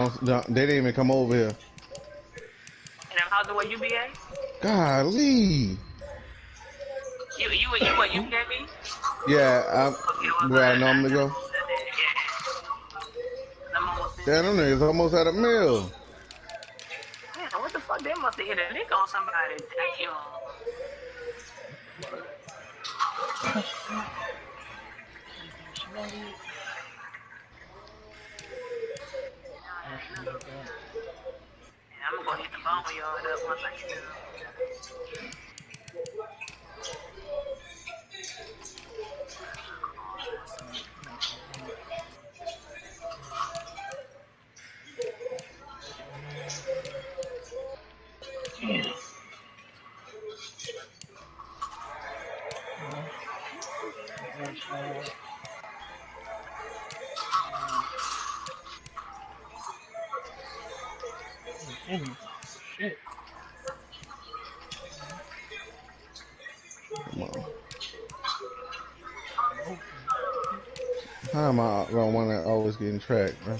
They didn't even come over here. And them houses where you be at? Golly. You get me? Yeah, where I normally go. Damn, them niggas almost had a meal. Man, what the fuck? They must have hit a lick on somebody. Damn. I'm gonna go hit the boneyard up once I get done. Shit. Come on. How am I gonna want to always get in track, bro?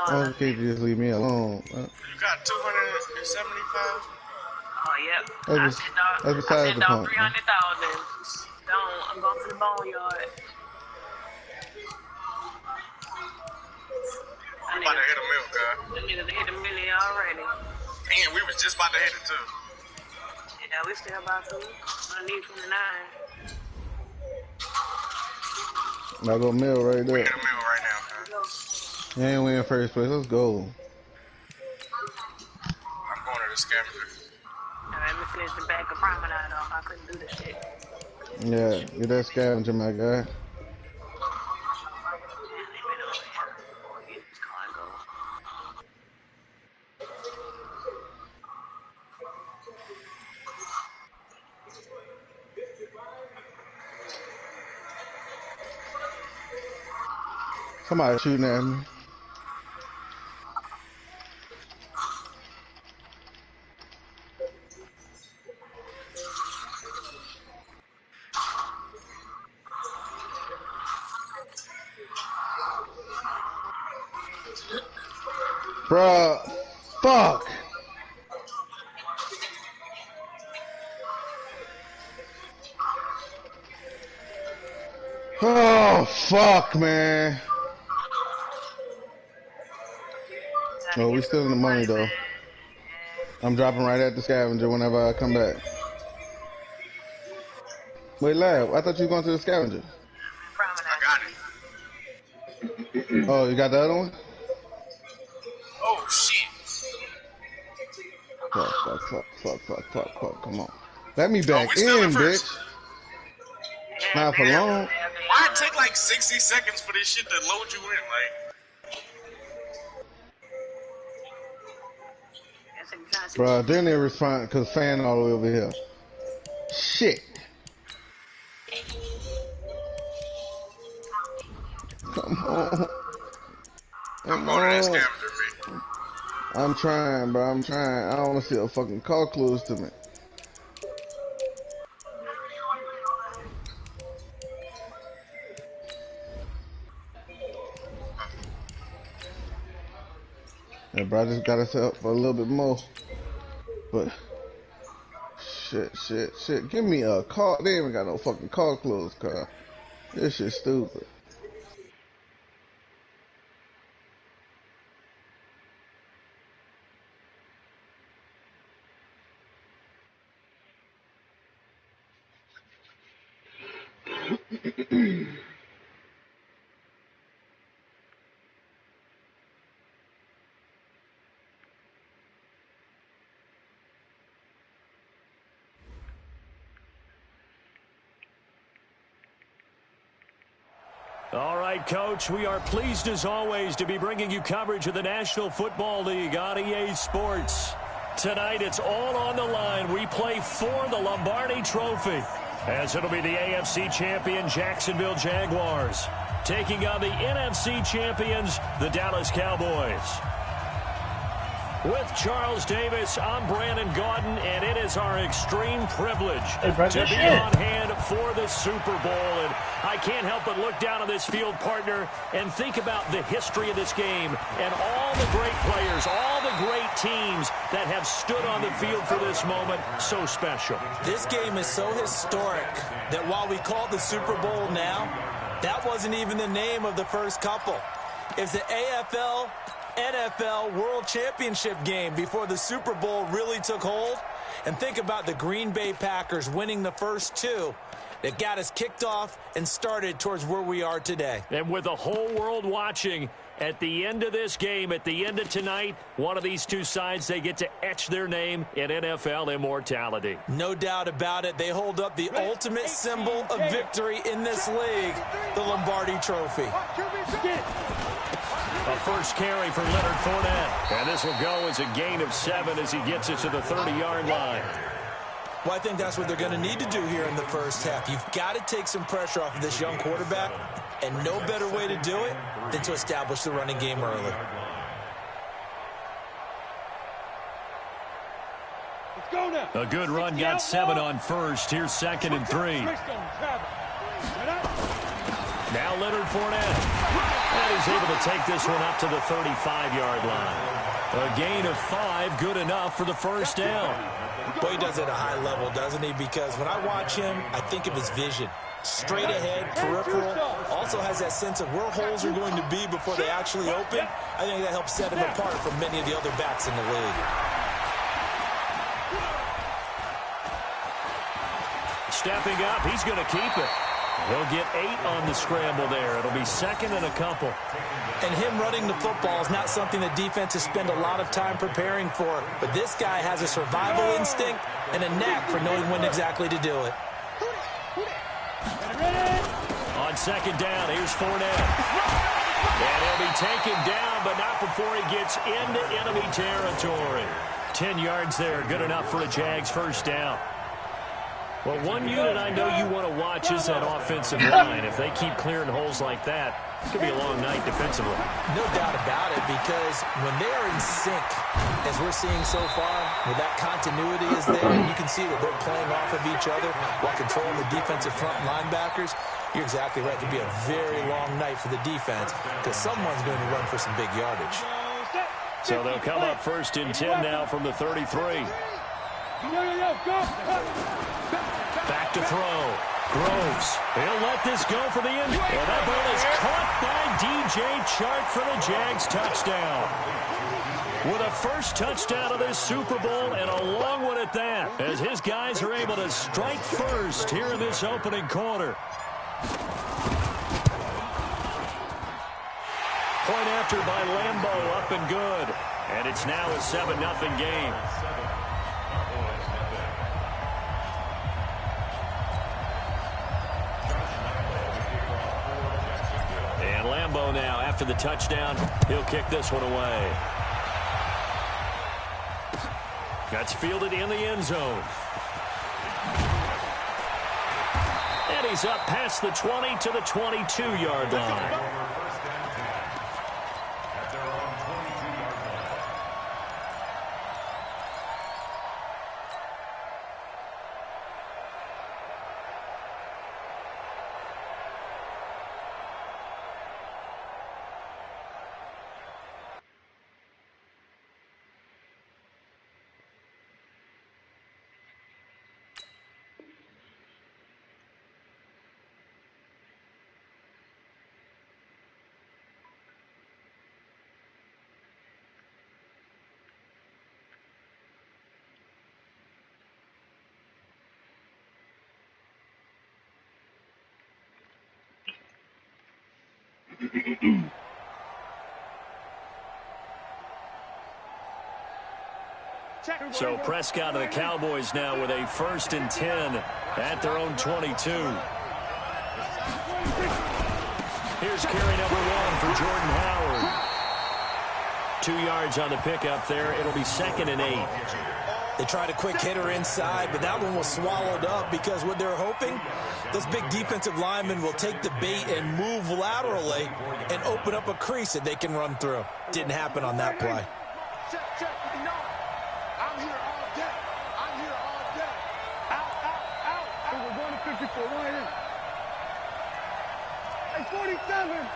Why can't you just leave me alone? You got 275? Oh, yep. That's besides the point. 300,000. I'm going to the boneyard. I'm about to hit a mill, guy. Them niggas hit a million already. Man, we was just about to hit it, too. Yeah, we still about to. I need 29. I go mill right there. We hit a mill right now, man. Yeah, we in first place. Let's go. I'm going to the scavenger. Let me finish the back of promenade off. I couldn't do this shit. Yeah, get that scavenger, my guy. Somebody shooting at me. Bruh, fuck. Oh, fuck, man. No, we still in the money, though. I'm dropping right at the scavenger whenever I come back. Wait, Lab, I thought you were going to the scavenger. I got it. Oh, you got the other one? Oh, shit. Fuck. Come on. Let me back in, bitch. Not for long. Why it take like 60 seconds for this shit to load you in? Like, bro, then they respond because fan all the way over here. Shit. Come on. I'm going to that scavenger, man. I'm trying, bro. I'm trying. I don't want to see a fucking car close to me. Yeah, bro, I just gotta set up for a little bit more. But shit. Give me a car. They ain't even got no fucking car closed, car. This shit stupid. All right, Coach, we are pleased as always to be bringing you coverage of the National Football League on EA Sports. Tonight, it's all on the line. We play for the Lombardi Trophy, as it'll be the AFC champion Jacksonville Jaguars taking on the NFC champions, the Dallas Cowboys. With Charles Davis, I'm Brandon Gaudin, and it is our extreme privilege to be on hand for the Super Bowl. And I can't help but look down on this field, partner, and think about the history of this game and all the great players, all the great teams that have stood on the field for this moment. So special. This game is so historic that while we call it the Super Bowl now, that wasn't even the name of the first couple. It's the AFL NFL World Championship game before the Super Bowl really took hold. And think about the Green Bay Packers winning the first two that got us kicked off and started towards where we are today. And with the whole world watching, at the end of this game, at the end of tonight, one of these two sides, they get to etch their name in NFL immortality. No doubt about it. They hold up the ultimate symbol of victory in this league, the Lombardi Trophy. A first carry for Leonard Fournette. And this will go as a gain of 7 as he gets it to the 30-yard line. Well, I think that's what they're going to need to do here in the first half. You've got to take some pressure off of this young quarterback, and no better way to do it than to establish the running game early. Let's go now. A good run got 7 on first. Here's 2nd and 3. Now Leonard Fournette. And he's able to take this one up to the 35-yard line. A gain of 5, good enough for the first down. Boy, he does it at a high level, doesn't he? Because when I watch him, I think of his vision. Straight ahead, peripheral. Also has that sense of where holes are going to be before they actually open. I think that helps set him apart from many of the other backs in the league. Stepping up, he's going to keep it. He'll get 8 on the scramble there. It'll be 2nd and a couple. And him running the football is not something that defenses spend a lot of time preparing for. But this guy has a survival instinct and a knack for knowing when exactly to do it. On 2nd down, here's Fournette. And he'll be taken down, but not before he gets into enemy territory. 10 yards there, good enough for a Jags first down. Well, one unit I know you want to watch is that offensive line. If they keep clearing holes like that, it could be a long night defensively. No doubt about it, because when they are in sync, as we're seeing so far, where that continuity is there, and you can see that they're playing off of each other while controlling the defensive front linebackers, you're exactly right. It could be a very long night for the defense, because someone's going to run for some big yardage. So they'll come up 1st and 10 now from the 33. Back to throw. Groves. He'll let this go for the end. And that ball is caught by DJ Chark for the Jags touchdown. With a first touchdown of this Super Bowl, and a long one at that, as his guys are able to strike first here in this opening quarter. Point after by Lambeau, up and good. And it's now a 7-0 game. And Lambeau now, after the touchdown, he'll kick this one away. That's fielded in the end zone. And he's up past the 20 to the 22-yard line. So Prescott and the Cowboys now with a 1st and 10 at their own 22. Here's carry number 1 for Jordan Howard. 2 yards on the pickup there. It'll be 2nd and 8. They tried a quick hitter inside, but that one was swallowed up because what they're hoping, those big defensive linemen will take the bait and move laterally and open up a crease that they can run through. Didn't happen on that play. Check. You know, I'm here all day. Out. Hey, we're going to 54. Right in. Hey, 47.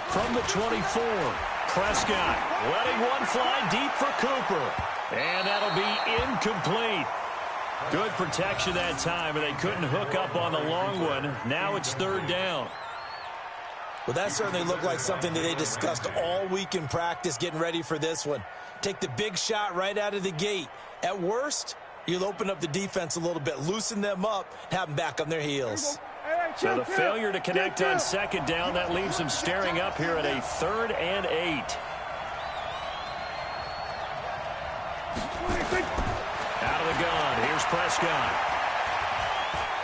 From the 24, Prescott letting one fly deep for Cooper. And that'll be incomplete. Good protection that time, and they couldn't hook up on the long one. Now it's third down. Well, that certainly looked like something that they discussed all week in practice getting ready for this one. Take the big shot right out of the gate. At worst, you'll open up the defense a little bit, loosen them up, have them back on their heels. So the failure to connect on second down, that leaves them staring up here at a 3rd and 8. Out of the gun, here's Prescott.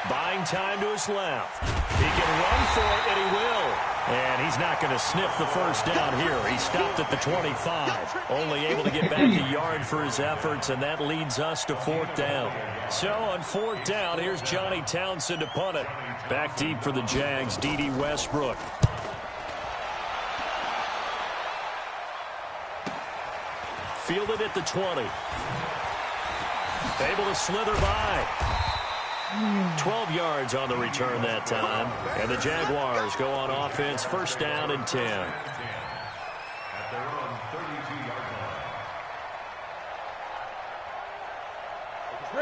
Buying time to his left. He can run for it, and he will. And he's not going to sniff the first down here. He stopped at the 25. Only able to get back a yard for his efforts, and that leads us to 4th down. So on 4th down, here's Johnny Townsend to punt it. Back deep for the Jags, D.D. Westbrook. Fielded at the 20. Able to slither by. 12 yards on the return that time. And the Jaguars go on offense, 1st down and 10.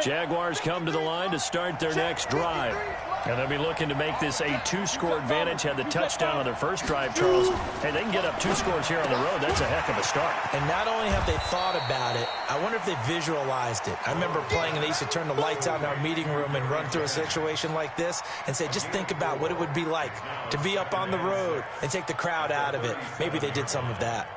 Jaguars come to the line to start their next drive. And they'll be looking to make this a 2-score advantage. Had the touchdown on their first drive, Charles. Hey, they can get up 2 scores here on the road. That's a heck of a start. And not only have they thought about it, I wonder if they visualized it. I remember playing, and they used to turn the lights out in our meeting room and run through a situation like this and say, just think about what it would be like to be up on the road and take the crowd out of it. Maybe they did some of that.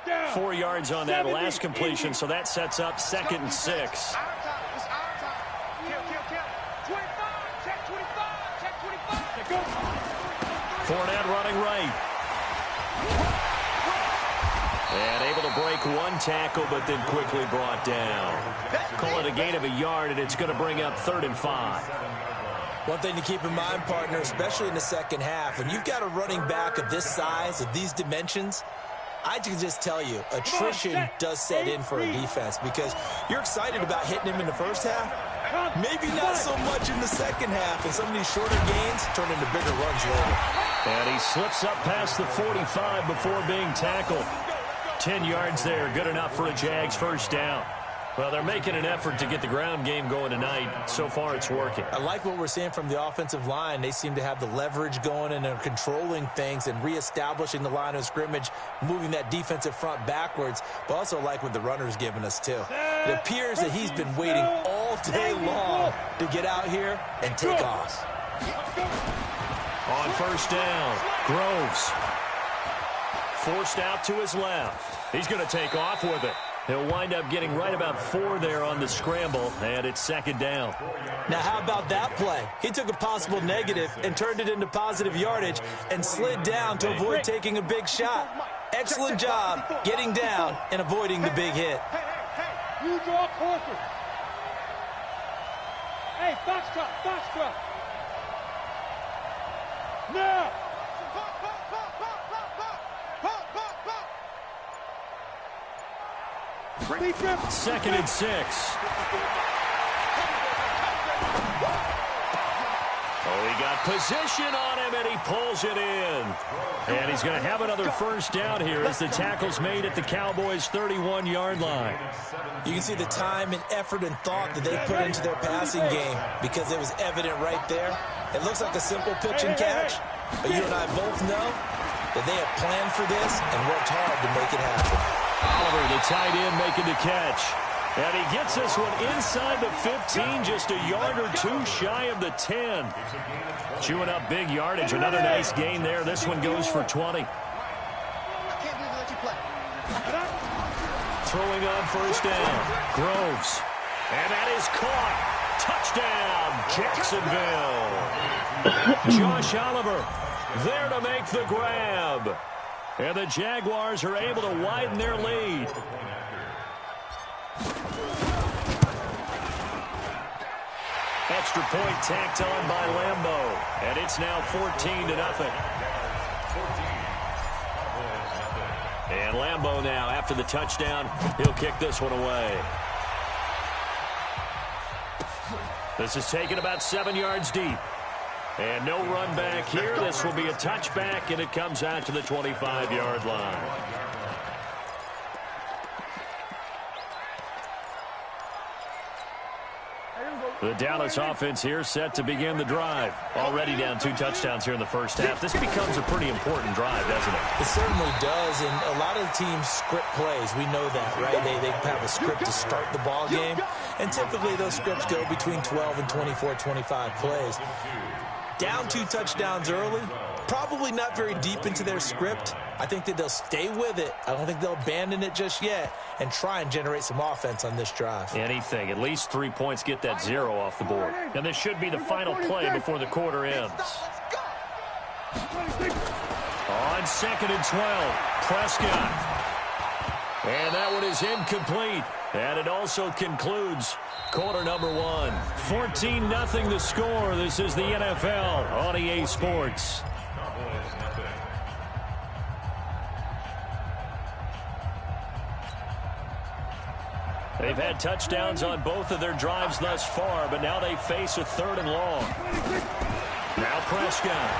Yeah. 4 yards on that last completion, so that sets up 2nd and 6. Fournette running right. And able to break one tackle, but then quickly brought down. Call it a gain of a yard, and it's going to bring up 3rd and 5. One thing to keep in mind, partner, especially in the second half, when you've got a running back of this size, of these dimensions, I can just tell you, attrition does set in for a defense because you're excited about hitting him in the first half. Maybe not so much in the second half, and some of these shorter gains turn into bigger runs later. And he slips up past the 45 before being tackled. 10 yards there, good enough for a Jags 1st down. Well, they're making an effort to get the ground game going tonight. So far, it's working. I like what we're seeing from the offensive line. They seem to have the leverage going and are controlling things and reestablishing the line of scrimmage, moving that defensive front backwards, but also like what the runner's giving us, too. It appears that he's been waiting all day long to get out here and take off. On 1st down, Groves. Forced out to his left. He's going to take off with it. He'll wind up getting right about 4 there on the scramble, and it's 2nd down. Now, how about that play? He took a possible negative and turned it into positive yardage and slid down to avoid taking a big shot. Excellent job getting down and avoiding the big hit. Hey, you draw closer. Hey, foxtrot. Now. 2nd and 6. Oh, he got position on him, and he pulls it in. And he's going to have another 1st down here as the tackle's made at the Cowboys' 31-yard line. You can see the time and effort and thought that they put into their passing game because it was evident right there. It looks like a simple pitch and catch, but you and I both know that they have planned for this and worked hard to make it happen. Oliver, the tight end, making the catch. And he gets this one inside the 15, just a yard or 2 shy of the 10. Chewing up big yardage. Another nice gain there. This one goes for 20. Throwing on 1st down. Groves. And that is caught. Touchdown, Jacksonville. Josh Oliver there to make the grab. And the Jaguars are able to widen their lead. extra point tacked on by Lambeau. And it's now 14-0. And Lambeau now, after the touchdown, he'll kick this one away. This is taken about 7 yards deep. And no run back here. This will be a touchback, and it comes out to the 25-yard line. The Dallas offense here set to begin the drive. Already down 2 touchdowns here in the first half. This becomes a pretty important drive, doesn't it? It certainly does, and a lot of teams script plays. We know that, right? They have a script to start the ball game, and typically those scripts go between 12 and 24, 25 plays. Down 2 touchdowns early, probably not very deep into their script. I think that they'll stay with it. I don't think they'll abandon it just yet and try and generate some offense on this drive. Anything. At least 3 points get that 0 off the board. And this should be the final play before the quarter ends. On 2nd and 12, Prescott. And that one is incomplete. And it also concludes quarter number 1. 14-0 the score. This is the NFL on EA Sports. They've had touchdowns on both of their drives thus far, but now they face a 3rd and long. Now Prescott.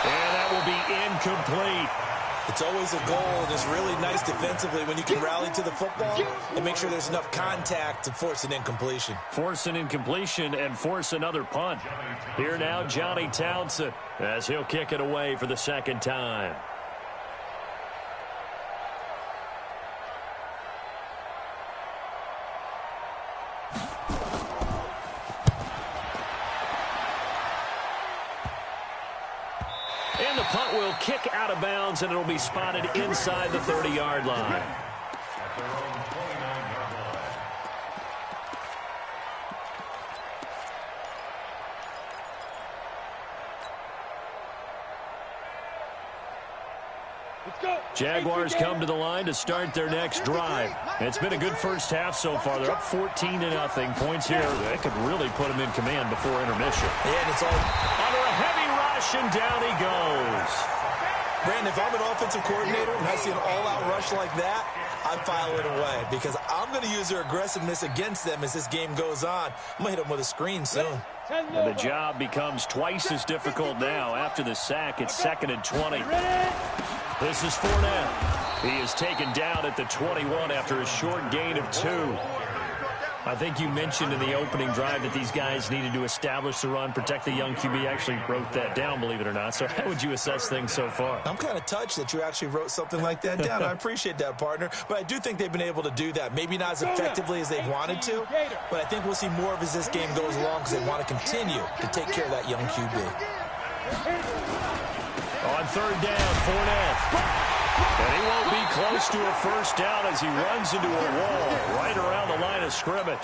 And that will be incomplete. It's always a goal, and it's really nice defensively when you can rally to the football and make sure there's enough contact to force an incompletion. Force an incompletion and force another punt. Here now, Johnny Townsend, as he'll kick it away for the 2nd time. And the punt will kick out of bounds, and it'll be spotted inside the 30-yard line. Jaguars come to the line to start their next drive. It's been a good first half so far. They're up 14-0. Points here. That could really put them in command before intermission. Yeah, and it's all under a heavy rush, and down he goes. Brandon, if I'm an offensive coordinator and I see an all-out rush like that, I file it away because I'm going to use their aggressiveness against them as this game goes on. I'm going to hit them with a screen soon. And the job becomes twice as difficult now. After the sack, it's 2nd and 20. This is Fournette. He is taken down at the 21 after a short gain of 2. I think you mentioned in the opening drive that these guys needed to establish the run, protect the young QB. Actually wrote that down, believe it or not. So how would you assess things so far? I'm kind of touched that you actually wrote something like that down. I appreciate that, partner. But I do think they've been able to do that. Maybe not as effectively as they've wanted to, but I think we'll see more of as this game goes along because they want to continue to take care of that young QB. On 3rd down, Fournette. And he won't be close to a first down as he runs into a wall right around the line of scrimmage.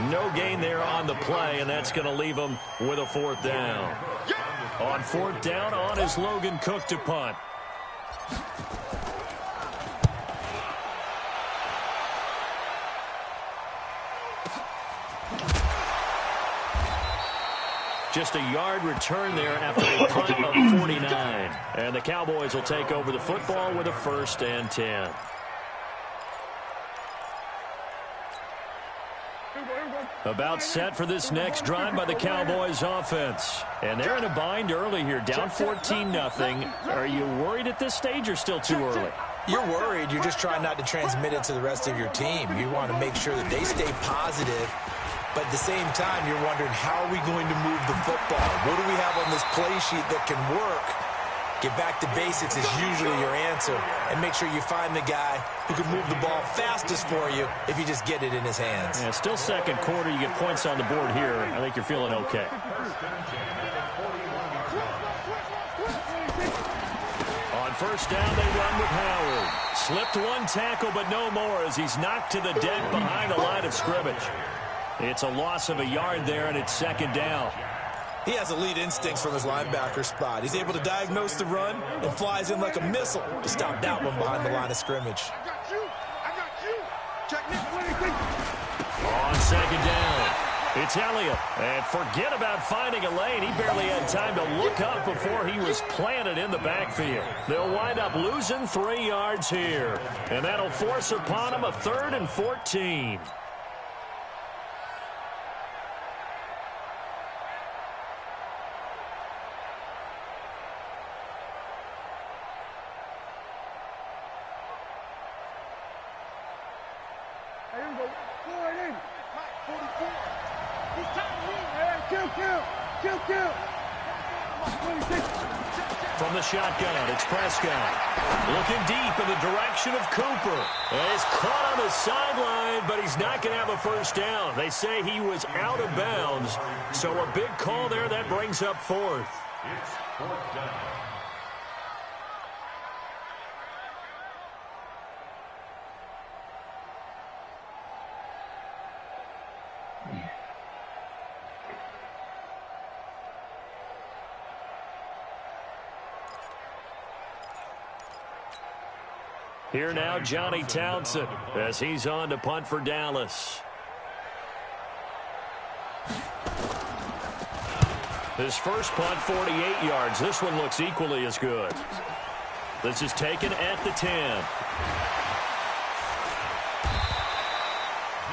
No gain there on the play, and that's going to leave him with a 4th down. On 4th down, on is Logan Cook to punt. Just a yard return there after a punt of 49. And the Cowboys will take over the football with a 1st and 10. About set for this next drive by the Cowboys offense. And they're in a bind early here, down 14-0. Are you worried at this stage or still too early? You're worried. You're just trying not to transmit it to the rest of your team. You want to make sure that they stay positive. But at the same time, you're wondering, how are we going to move the football? What do we have on this play sheet that can work? Get back to basics is usually your answer. And make sure you find the guy who can move the ball fastest for you if you just get it in his hands. Yeah, still 2nd quarter. You get points on the board here. I think you're feeling okay. On 1st down, they run with Howard. Slipped 1 tackle, but no more as he's knocked to the deck behind the line of scrimmage. It's a loss of a yard there, and it's 2nd down. He has elite instincts from his linebacker spot. He's able to diagnose the run and flies in like a missile to stop that one behind the line of scrimmage. On second down, it's Elliott. And forget about finding a lane. He barely had time to look up before he was planted in the backfield. They'll wind up losing 3 yards here. And that'll force upon him a 3rd and 14. From the shotgun, it's Prescott. Looking deep in the direction of Cooper. And he's caught on the sideline, but he's not going to have a first down. They say he was out of bounds. So a big call there that brings up 4th. It's 4th down. Here now, Johnny Townsend, as he's on to punt for Dallas. His first punt, 48 yards. This one looks equally as good. This is taken at the 10.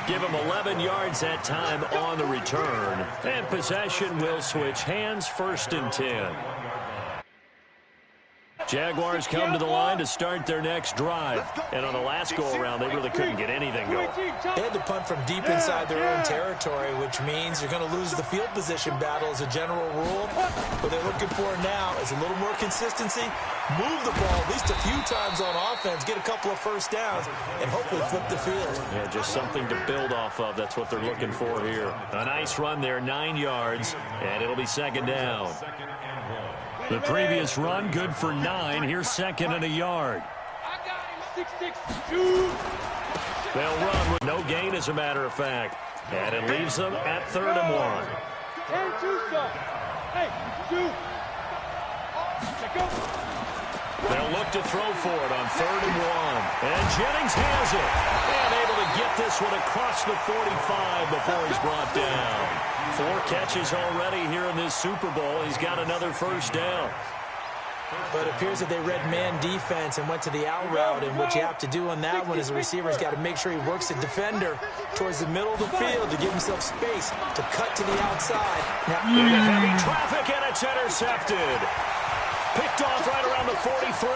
Give him 11 yards that time on the return. And possession will switch hands, 1st and 10. Jaguars come to the line to start their next drive. And on the last go-around, they really couldn't get anything going. They had to punt from deep inside their own territory, which means you're going to lose the field position battle as a general rule. What they're looking for now is a little more consistency, move the ball at least a few times on offense, get a couple of first downs, and hopefully flip the field. Yeah, just something to build off of. That's what they're looking for here. A nice run there, 9 yards, and it'll be 2nd down. The previous run, good for 9. Here's 2nd and a yard. They'll run with no gain, as a matter of fact. And it leaves them at 3rd and 1. They'll look to throw for it on 3rd and 1. And Jennings has it. And able to get this one across the 45 before he's brought down. 4 catches already here in this Super Bowl. He's got another first down. But it appears that they read man defense and went to the out route. And what you have to do on that one is the receiver's got to make sure he works the defender towards the middle of the field to give himself space to cut to the outside. Now, heavy traffic, and it's intercepted. Picked off right around the 43.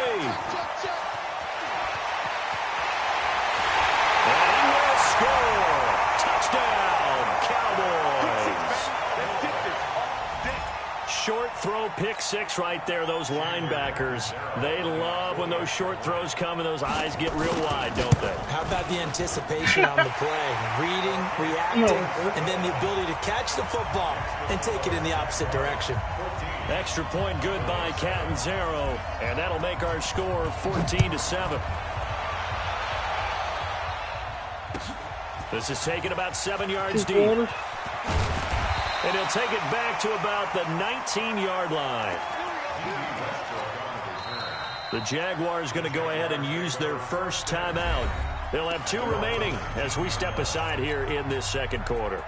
And he will score. Touchdown, Cowboys. Short throw, pick 6 right there. Those linebackers, they love when those short throws come and those eyes get real wide, don't they? How about the anticipation on the play? Reading, reacting, and then the ability to catch the football and take it in the opposite direction. Extra point good by Catanzaro, and that'll make our score 14-7. This is taken about 7 yards deep. And he'll take it back to about the 19-yard line. The Jaguars going to go ahead and use their first timeout. They'll have 2 remaining as we step aside here in this 2nd quarter.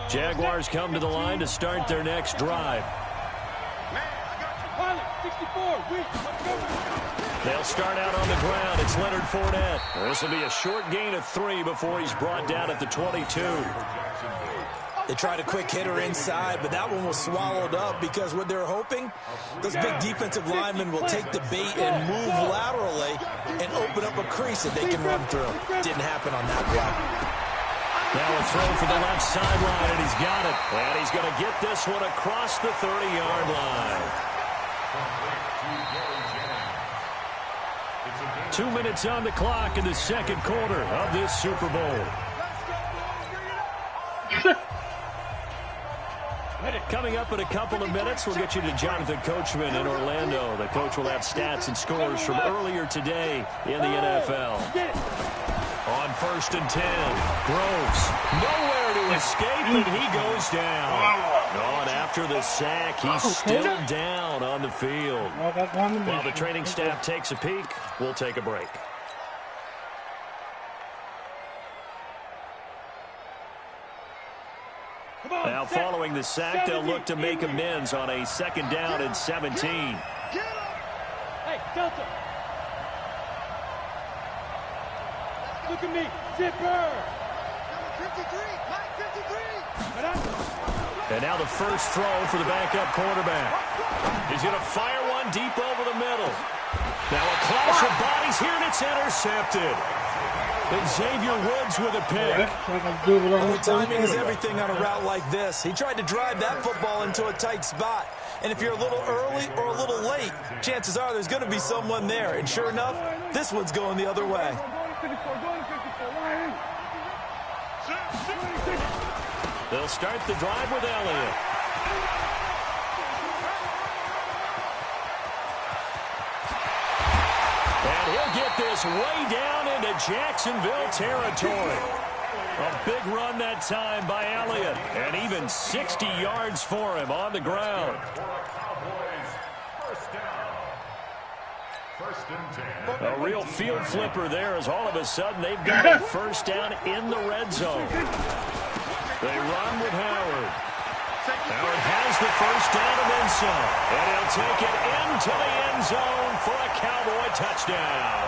Jaguars come to the line to start their next drive. They'll start out on the ground. It's Leonard Fournette. This will be a short gain of 3 before he's brought down at the 22. They tried a quick hitter inside, but that one was swallowed up because what they're hoping, those big defensive linemen will take the bait and move laterally and open up a crease that they can run through. Didn't happen on that play. Now a throw for the left sideline, and he's got it. And he's going to get this one across the 30-yard line. 2 minutes on the clock in the 2nd quarter of this Super Bowl. Coming up in a couple of minutes, we'll get you to Jonathan Coachman in Orlando. The coach will have stats and scores from earlier today in the NFL. On 1st and 10, Groves nowhere to to escape, and he goes down. Oh, and after the sack, he's still down on the field. While the training staff takes a peek, we'll take a break. Now, following the sack, they'll look to make amends on a 2nd down and 17. Hey, Delta. Look at me. Zipper. 53. Mike 53. And now the first throw for the backup quarterback. He's going to fire one deep over the middle. Now a clash of bodies here, and it's intercepted. And Xavier Woods with a pick. Timing is everything on a route like this. He tried to drive that football into a tight spot. And if you're a little early or a little late, chances are there's going to be someone there. And sure enough, this one's going the other way. They'll start the drive with Elliott. And he'll get this way down into Jacksonville territory. A big run that time by Elliott. And even 60 yards for him on the ground. A real field flipper there, as all of a sudden they've got a first down in the red zone. They run with Howard. Howard has the first down and then some. And he'll take it into the end zone for a Cowboy touchdown.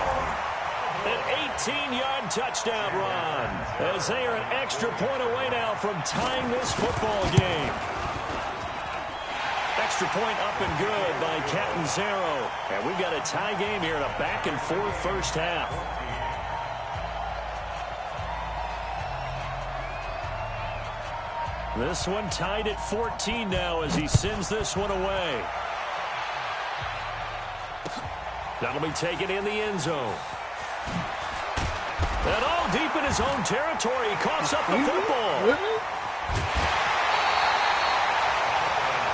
An 18-yard touchdown run, as they are an extra point away now from tying this football game. Extra point up and good by Catanzaro. And we've got a tie game here in a back-and-forth first half. This one tied at 14 now as he sends this one away. That'll be taken in the end zone. And all deep in his own territory. He coughs up the football.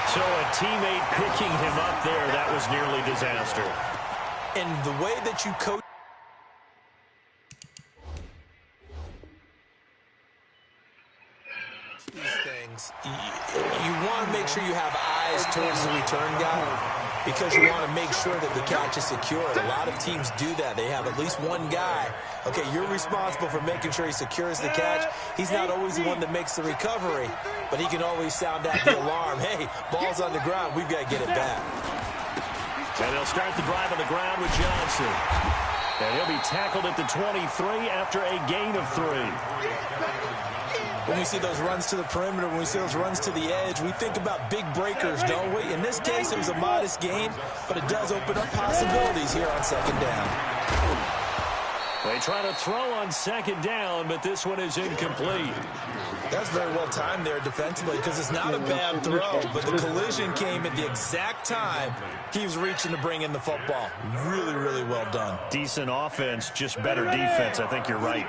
So a teammate picking him up there, that was nearly disaster. And the way that you coach these things, you want to make sure you have eyes towards the return guy because you want to make sure that the catch is secured. A lot of teams do that. They have at least one guy. Okay, you're responsible for making sure he secures the catch. He's not always the one that makes the recovery, but he can always sound out the alarm. Hey, ball's on the ground. We've got to get it back. And they'll start the drive on the ground with Johnson. And he'll be tackled at the 23 after a gain of 3. When we see those runs to the perimeter, when we see those runs to the edge, we think about big breakers, don't we? In this case, it was a modest gain, but it does open up possibilities here on 2nd down. They try to throw on 2nd down, but this one is incomplete. That's very well timed there defensively because it's not a bad throw, but the collision came at the exact time he was reaching to bring in the football. Really, really well done. Decent offense, just better defense. I think you're right.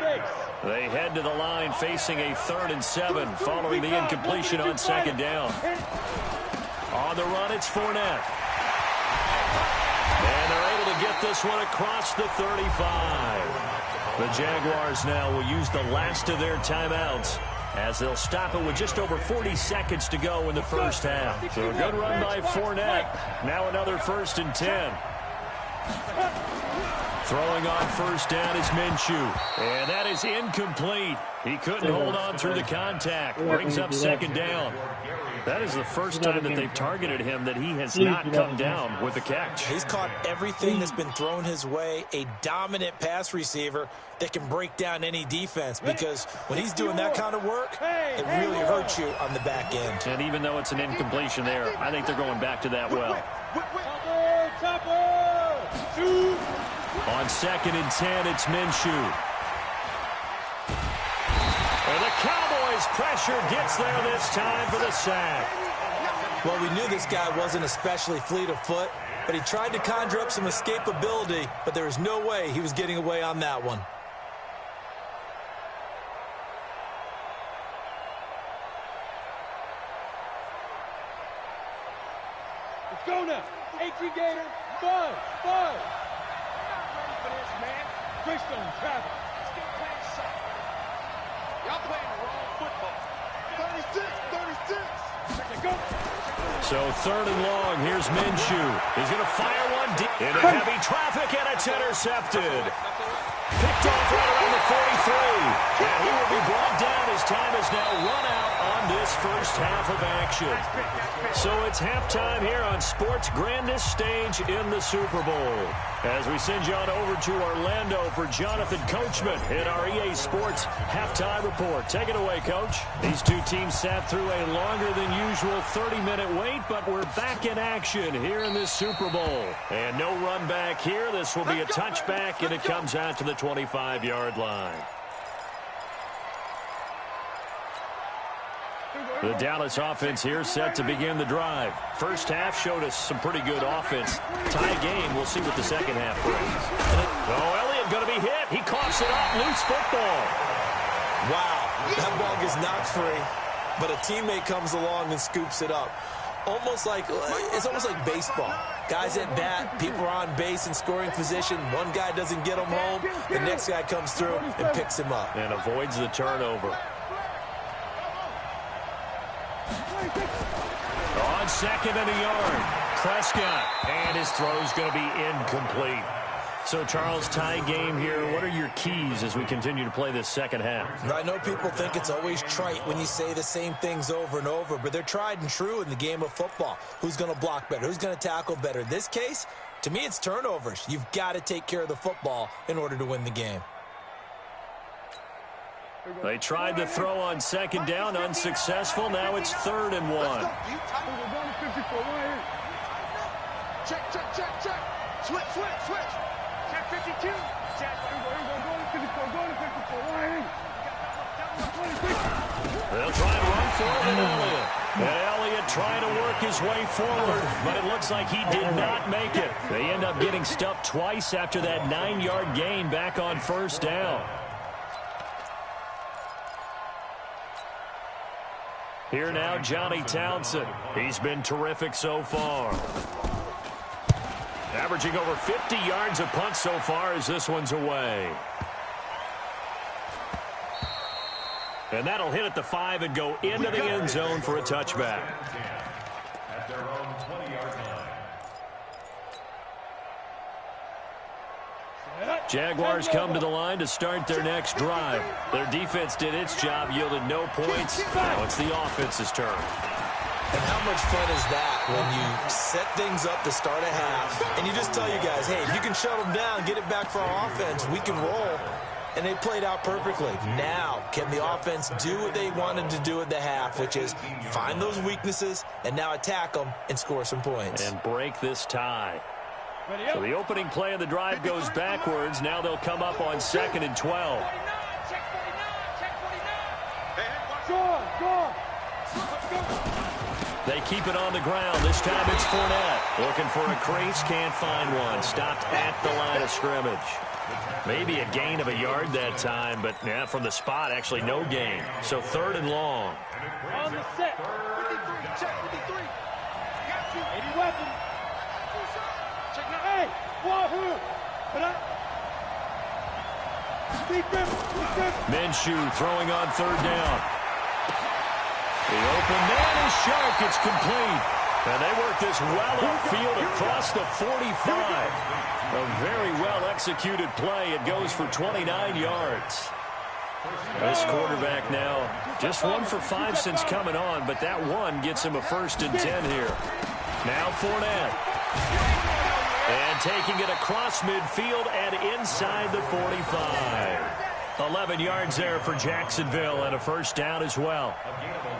They head to the line facing a 3rd and 7 following the incompletion on 2nd down. On the run, it's Fournette. And they're able to get this one across the 35. The Jaguars now will use the last of their timeouts as they'll stop it with just over 40 seconds to go in the first half. So a good run by Fournette. Now another 1st and 10. Throwing on first down is Minshew. And that is incomplete. He couldn't hold on through the contact. Brings up 2nd down. That is the first time that they've targeted him that he has not come down with a catch. He's caught everything that's been thrown his way. A dominant pass receiver that can break down any defense because when he's doing that kind of work, it really hurts you on the back end. And even though it's an incompletion there, I think they're going back to that well. On 2nd and 10, it's Minshew. And the Cowboys pressure gets there this time for the sack. Well, we knew this guy wasn't especially fleet of foot, but he tried to conjure up some escapability, but there was no way he was getting away on that one. Let's go now. 18 Gator. Buzz. Buzz. Greystone, Travis. Let's get playing soccer. Y'all playing the wrong football. So 3rd and long, here's Minshew. He's going to fire one deep into heavy traffic, and it's intercepted. Picked off right around the 43. And he will be brought down. His time is now run out on this first half of action. So it's halftime here on sports' grandest stage in the Super Bowl. As we send you on over to Orlando for Jonathan Coachman in our EA Sports halftime report. Take it away, Coach. These two teams sat through a longer than usual 30-minute wait, but we're back in action here in this Super Bowl. And no run back here. This will be a touchback, and it comes out to the 25-yard line. The Dallas offense here set to begin the drive. First half showed us some pretty good offense. Tie game. We'll see what the second half brings. Oh, Elliott going to be hit. He coughs it up. Loose football. Wow. That ball gets knocked free, but a teammate comes along and scoops it up. It's almost like baseball. Guys at bat, people are on base in scoring position. One guy doesn't get him home. The next guy comes through and picks him up. And avoids the turnover. On 2nd and a yard, Prescott, and his throw's going to be incomplete. So, Charles, tie game here. What are your keys as we continue to play this second half? I know people think it's always trite when you say the same things over and over, but they're tried and true in the game of football. Who's going to block better? Who's going to tackle better? In this case, to me, it's turnovers. You've got to take care of the football in order to win the game. They tried to throw on 2nd down, unsuccessful. Now it's 3rd and 1. Check. Switch. Check 52. Check. They'll try and run for it with Elliott. And Elliott trying to work his way forward, but it looks like he did not make it. They end up getting stuffed twice after that 9-yard gain back on 1st down. Here now, Johnny Townsend. He's been terrific so far. Averaging over 50 yards a punt so far as this one's away. And that'll hit at the 5 and go into the end zone for a touchback. At their own 20-yard line. Jaguars come to the line to start their next drive. Their defense did its job, yielded no points. Now it's the offense's turn. And how much fun is that when you set things up to start a half, and you just tell you guys, hey, if you can shut them down, get it back for our offense, we can roll. And they played out perfectly. Now, can the offense do what they wanted to do at the half, which is find those weaknesses and now attack them and score some points. And break this tie. So the opening play of the drive goes backwards. Now they'll come up on 2nd and 12. They keep it on the ground. This time it's Fournette. Looking for a crease, can't find one. Stopped at the line of scrimmage. Maybe a gain of a yard that time, but yeah, from the spot, actually no gain. So 3rd and long. On the set. 53, check 53. Got you. 80 weapons. Check now. Hey, wahoo. Put up. Minshew throwing on 3rd down. The open man is sharp. It's complete. And they work this well upfield across the 45. A very well-executed play. It goes for 29 yards. This quarterback now just 1 for 5 since coming on, but that one gets him a 1st and 10 here. Now Fournette. And taking it across midfield and inside the 45. 11 yards there for Jacksonville and a 1st down as well.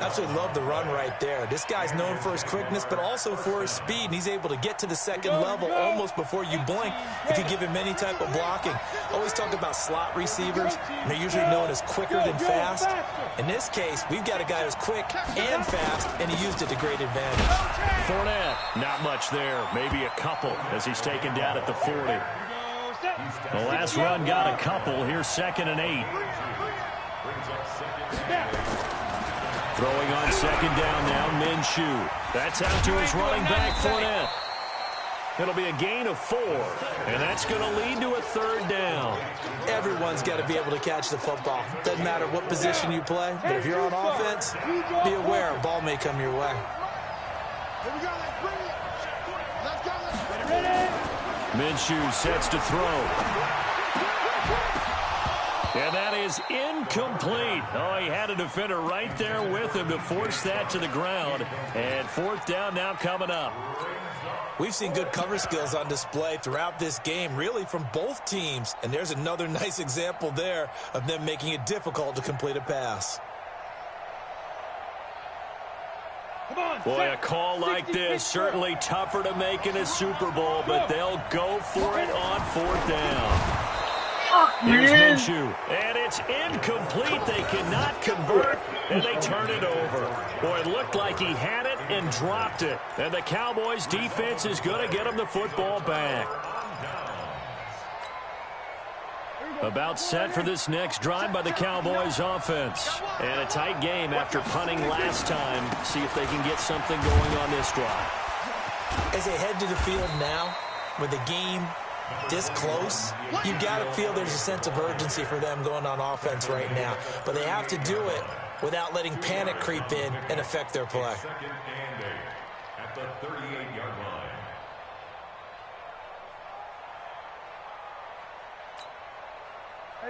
Absolutely love the run right there. This guy's known for his quickness, but also for his speed, and he's able to get to the 2nd level almost before you blink if you give him any type of blocking. Always talk about slot receivers, and they're usually known as quicker than fast. In this case, we've got a guy who's quick and fast, and he used it to great advantage. Fournette, not much there, maybe a couple as he's taken down at the 40. The last run got a couple. Here's 2nd and 8. Throwing on 2nd down now, Minshew. That's out to his running back, Fournette. It'll be a gain of 4, and that's going to lead to a 3rd down. Everyone's got to be able to catch the football. Doesn't matter what position you play, but if you're on offense, be aware a ball may come your way. Minshew sets to throw. And that is incomplete. Oh, he had a defender right there with him to force that to the ground. And fourth down now coming up. We've seen good cover skills on display throughout this game, really from both teams. And there's another nice example there of them making it difficult to complete a pass. Boy, a call like this, certainly tougher to make in a Super Bowl, but they'll go for it on fourth down. Here's Minshew, and it's incomplete. They cannot convert, and they turn it over. Boy, it looked like he had it and dropped it. And the Cowboys' defense is going to get him the football back. About set for this next drive by the Cowboys offense. And a tight game after punting last time. See if they can get something going on this drive. As they head to the field now, with the game this close, you've got to feel there's a sense of urgency for them going on offense right now. But they have to do it without letting panic creep in and affect their play. Second and 8 at the 38-yard line.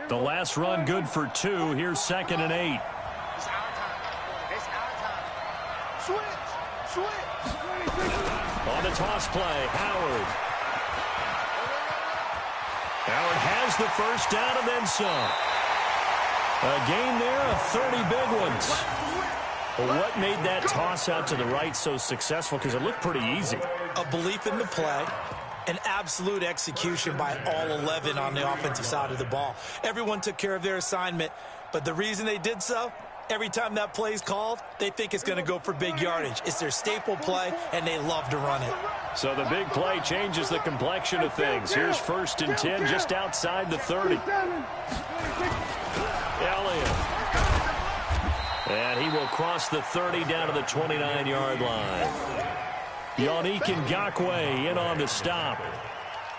The last run good for 2. Here's 2nd and 8. It's our time. It's our time. Switch. On the toss play, Howard. Howard has the first down and then some. A gain there of 30 big ones. Well, what made that toss out to the right so successful? Because it looked pretty easy. A belief in the play. An absolute execution by all 11 on the offensive side of the ball. Everyone took care of their assignment, but the reason they did so, every time that play is called, they think it's going to go for big yardage. It's their staple play, and they love to run it. So the big play changes the complexion of things. Here's 1st and 10 just outside the 30. Elliott. And he will cross the 30 down to the 29-yard line. Yannick Ngakoue in on the stop.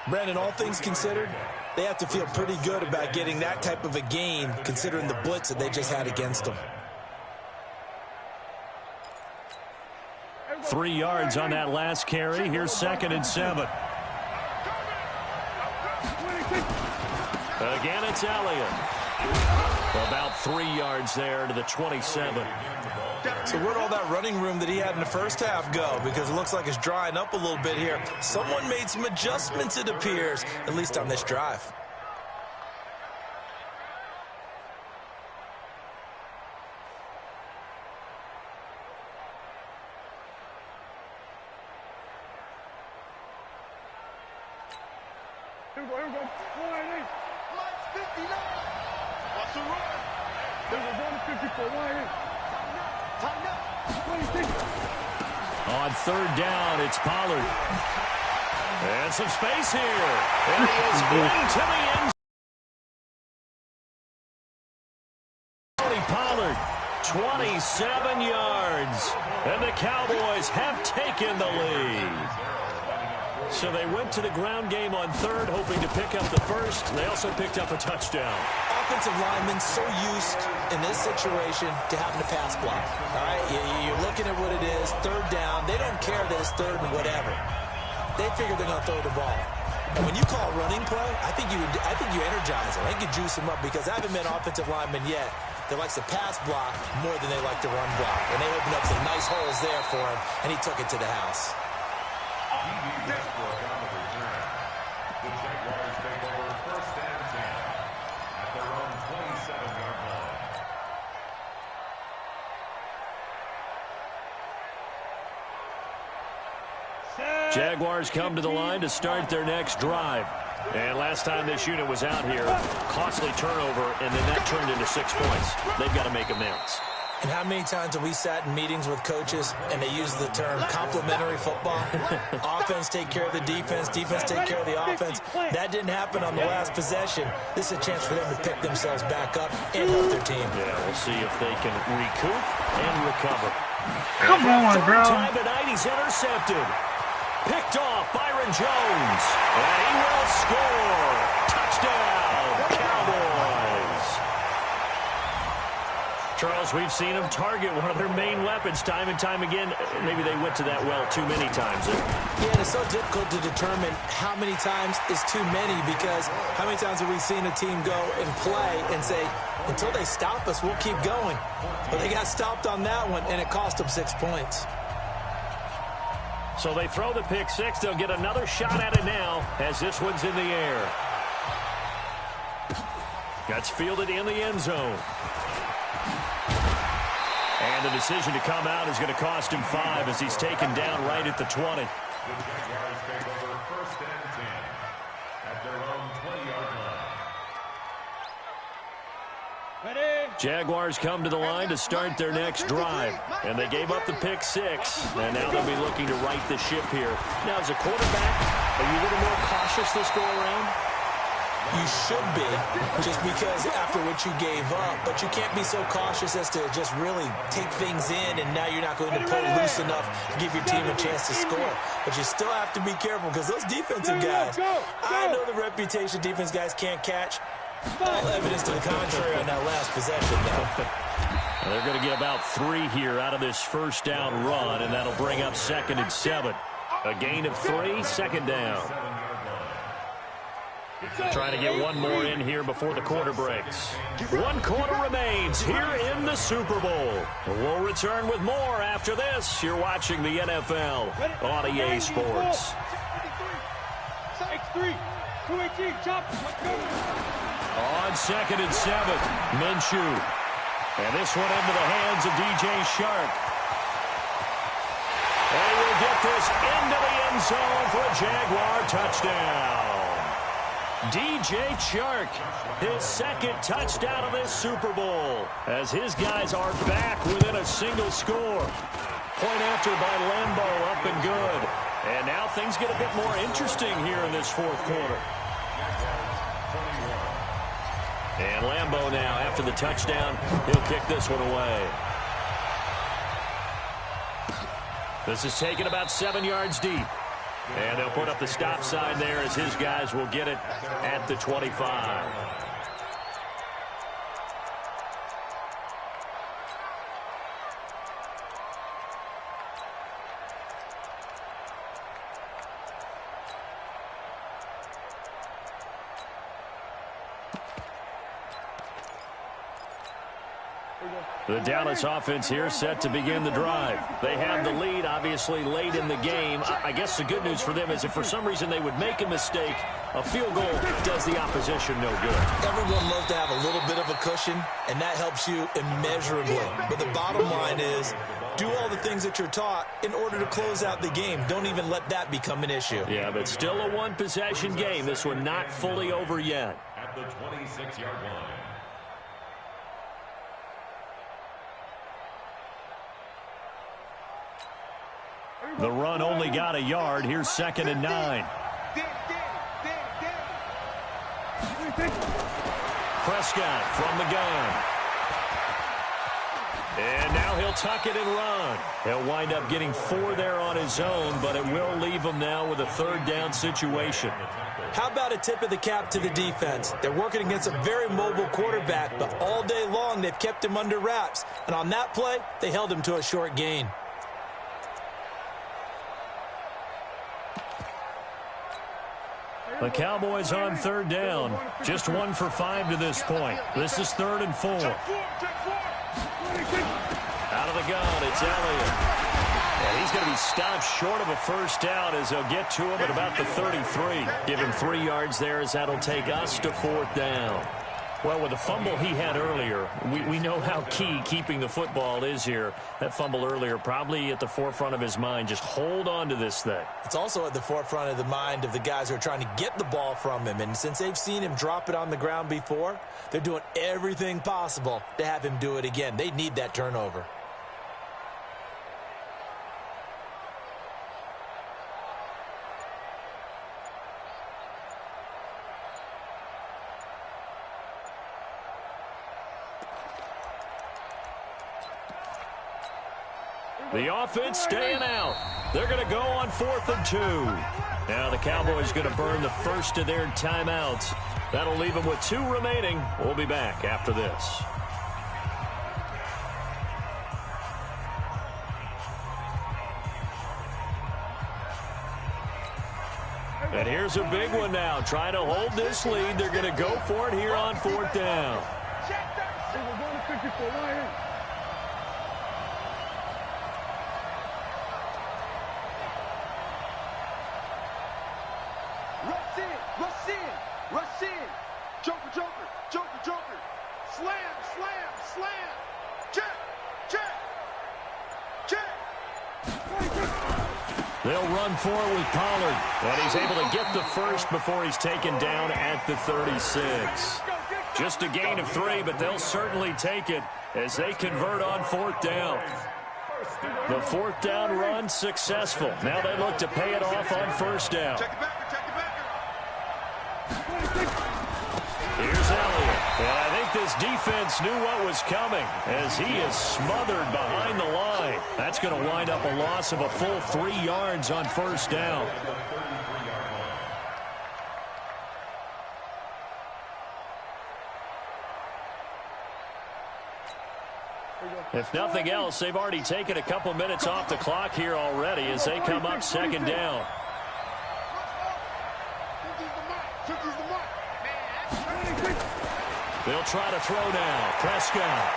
Brandon, all things considered, they have to feel pretty good about getting that type of a gain, considering the blitz that they just had against them. 3 yards on that last carry. Here's 2nd and 7. Again, it's Elliott. About 3 yards there to the 27. So where'd all that running room that he had in the first half go? Because it looks like it's drying up a little bit here. Someone made some adjustments, it appears, at least on this drive. Here we go. 188. 59. What's the run? There's a 154. 188. Tighten up. 26. On 3rd down, it's Pollard. And some space here. And he is into the end zone. Pollard, 27 yards. And the Cowboys have taken the lead. So they went to the ground game on 3rd, hoping to pick up the first. They also picked up a touchdown. Offensive linemen so used in this situation to having to pass block. All right, you're looking at what it is, 3rd down. They don't care that it's 3rd and whatever. They figure they're going to throw the ball. And when you call running play, I think you energize them. I think you juice them up because I haven't met offensive linemen yet that likes to pass block more than they like to run block. And they opened up some nice holes there for him, and he took it to the house. The Jaguars take over 1st and 10 at their own 27-yard line. Jaguars come to the line to start their next drive. And last time this unit was out here, costly turnover, and then that turned into 6 points. They've got to make amends. And how many times have we sat in meetings with coaches and they use the term complementary football? Offense take care of the defense, defense take care of the offense. That didn't happen on the last possession. This is a chance for them to pick themselves back up and help their team. Yeah, we'll see if they can recoup and recover. Come on, bro. Time tonight, he's intercepted. Picked off, Byron Jones. And he will score. Touchdown, Cowboys. Charles, we've seen them target one of their main weapons time and time again. Maybe they went to that well too many times. Yeah, and it's so difficult to determine how many times is too many, because how many times have we seen a team go and play and say, until they stop us, we'll keep going. But they got stopped on that one, and it cost them 6 points. So they throw the pick six. They'll get another shot at it now as this one's in the air. That's fielded in the end zone. And the decision to come out is going to cost him 5 as he's taken down right at the 20. The Jaguars take over 1st and 10 at their own 20-yard line. Ready? Jaguars come to the line to start their next drive. And they gave up the pick six. And now they'll be looking to right the ship here. Now, as a quarterback, are you a little more cautious this go around? You should be, just because after what you gave up. But you can't be so cautious as to just really take things in, and now you're not going to pull loose enough to give your team a chance to score. But you still have to be careful, because those defensive guys, I know the reputation defense guys can't catch. All evidence to the contrary on that last possession, though. They're going to get about 3 here out of this first down run, and that'll bring up 2nd and 7. A gain of 3, 2nd down. Trying to get one more in here before the quarter breaks. 1 quarter remains here in the Super Bowl. We'll return with more after this. You're watching the NFL on EA Sports. X3, 218, chop. On 2nd and 7, Minshew. And this one into the hands of DJ Shark. And he will get this into the end zone for a Jaguar touchdown. DJ Chark, his 2nd touchdown of this Super Bowl, as his guys are back within a single score. Point after by Lambeau, up and good. And now things get a bit more interesting here in this 4th quarter. And Lambeau now, after the touchdown, he'll kick this one away. This is taken about 7 yards deep. And they'll put up the stop sign there as his guys will get it at the 25. The Dallas offense here set to begin the drive. They have the lead, obviously, late in the game. I guess the good news for them is if for some reason they would make a mistake, a field goal does the opposition no good. Everyone loves to have a little bit of a cushion, and that helps you immeasurably. But the bottom line is, do all the things that you're taught in order to close out the game. Don't even let that become an issue. Yeah, but still a one-possession game. This one not fully over yet. At the 26-yard line. The run only got a yard. Here's 2nd and 9. Prescott from the gun. And now he'll tuck it and run. He'll wind up getting 4 there on his own, but it will leave him now with a 3rd down situation. How about a tip of the cap to the defense? They're working against a very mobile quarterback, but all day long they've kept him under wraps. And on that play, they held him to a short gain. The Cowboys on 3rd down. Just 1 for 5 to this point. This is 3rd and 4. Out of the gun, it's Elliott. And he's going to be stopped short of a 1st down as they'll get to him at about the 33. Give him 3 yards there as that'll take us to 4th down. Well, with the fumble he had earlier, we know how key keeping the football is here. That fumble earlier probably at the forefront of his mind. Just hold on to this thing. It's also at the forefront of the mind of the guys who are trying to get the ball from him. And since they've seen him drop it on the ground before, they're doing everything possible to have him do it again. They need that turnover. The offense staying out. They're going to go on 4th and 2. Now the Cowboys going to burn the first of their timeouts. That'll leave them with 2 remaining. We'll be back after this. And here's a big one now. Trying to hold this lead. They're going to go for it here on 4th down. We're going to 54 right here. Rush in, rush in, rush in. Joker, joker, joker, joker. Slam, slam, slam. Check, check, check. They'll run for it with Pollard. And he's able to get the first before he's taken down at the 36. Just a gain of 3, but they'll certainly take it as they convert on 4th down. The 4th down run successful. Now they look to pay it off on 1st down. Check the backer, check the backer. Here's Elliott. And I think this defense knew what was coming as he is smothered behind the line. That's going to wind up a loss of a full 3 yards on 1st down. If nothing else, they've already taken a couple minutes off the clock here already as they come up 2nd down. They'll try to throw now. Prescott.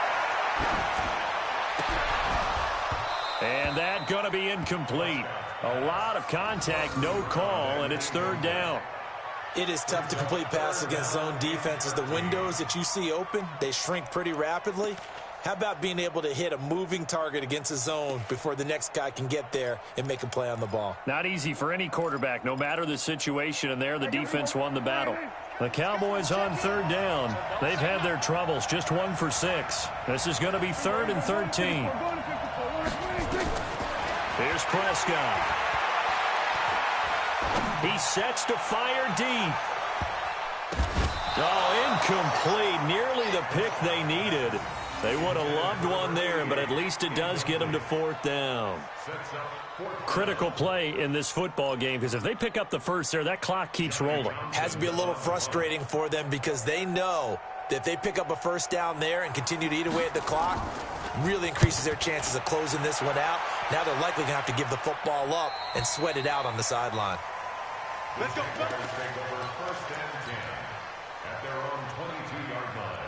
And that going to be incomplete. A lot of contact, no call, and it's 3rd down. It is tough to complete passes against zone defenses. The windows that you see open, they shrink pretty rapidly. How about being able to hit a moving target against a zone before the next guy can get there and make a play on the ball? Not easy for any quarterback, no matter the situation, and there the defense won the battle. The Cowboys on 3rd down. They've had their troubles, just 1 for 6. This is going to be 3rd and 13. Here's Prescott. He sets to fire deep. Oh, incomplete. Nearly the pick they needed. They would have loved one there, but at least it does get them to 4th down. Critical play in this football game, because if they pick up the first there, that clock keeps rolling. Has to be a little frustrating for them because they know that if they pick up a 1st down there and continue to eat away at the clock, really increases their chances of closing this one out. Now they're likely going to have to give the football up and sweat it out on the sideline. Let's go. Take over 1st and 10 at their own 22-yard line.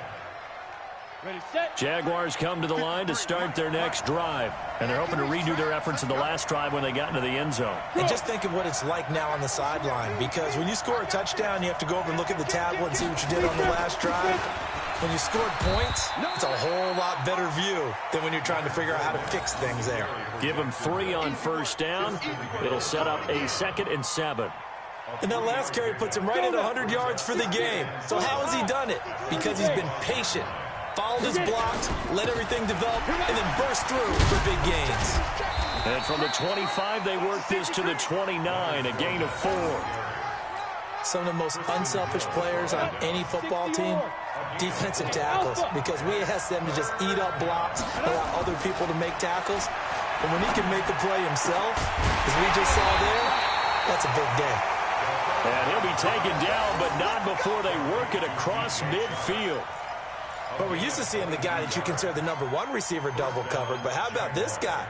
Ready, set. Jaguars come to the line to start their next drive, and they're hoping to redo their efforts in the last drive when they got into the end zone. And just think of what it's like now on the sideline, because when you score a touchdown, you have to go over and look at the tablet and see what you did on the last drive. When you scored points, it's a whole lot better view than when you're trying to figure out how to fix things there. Give them 3 on 1st down. It'll set up a 2nd and 7. And that last carry puts him right at 100 yards for the game. So how has he done it? Because he's been patient, followed his blocks, let everything develop, and then burst through for big gains. And from the 25, they work this to the 29, a gain of 4. Some of the most unselfish players on any football team, defensive tackles, because we ask them to just eat up blocks, allow other people to make tackles. And when he can make a play himself, as we just saw there, that's a big day. And he'll be taken down, but not before they work it across midfield. But we're used to seeing the guy that you consider the #1 receiver double covered. But how about this guy?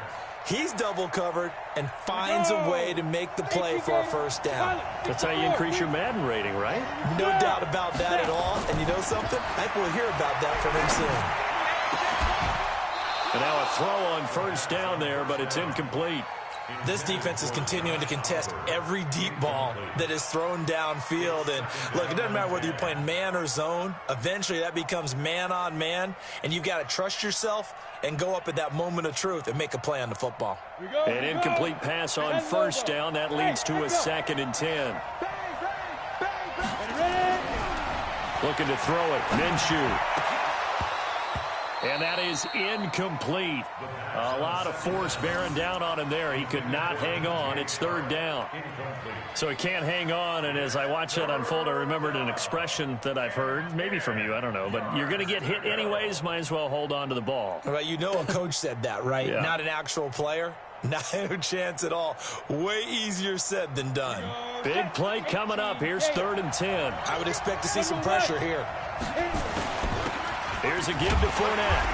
He's double covered and finds a way to make the play for a 1st down. That's how you increase your Madden rating, right? No doubt about that at all. And you know something? I think we'll hear about that from him soon. And now a throw on 1st down there, but it's incomplete. This defense is continuing to contest every deep ball that is thrown downfield. And look, it doesn't matter whether you're playing man or zone. Eventually that becomes man on man, and you've got to trust yourself and go up at that moment of truth and make a play on the football. An incomplete pass on 1st down. That leads to a 2nd and 10. Looking to throw it. Minshew. And that is incomplete. A lot of force bearing down on him there. He could not hang on. It's 3rd down. So he can't hang on, and as I watched that unfold, I remembered an expression that I've heard, maybe from you, I don't know, but you're going to get hit anyways, might as well hold on to the ball. Well, you know a coach said that, right? Yeah. Not an actual player. Not a chance at all. Way easier said than done. Big play coming up. Here's 3rd and 10. I would expect to see some pressure here. Here's a give to Fournette.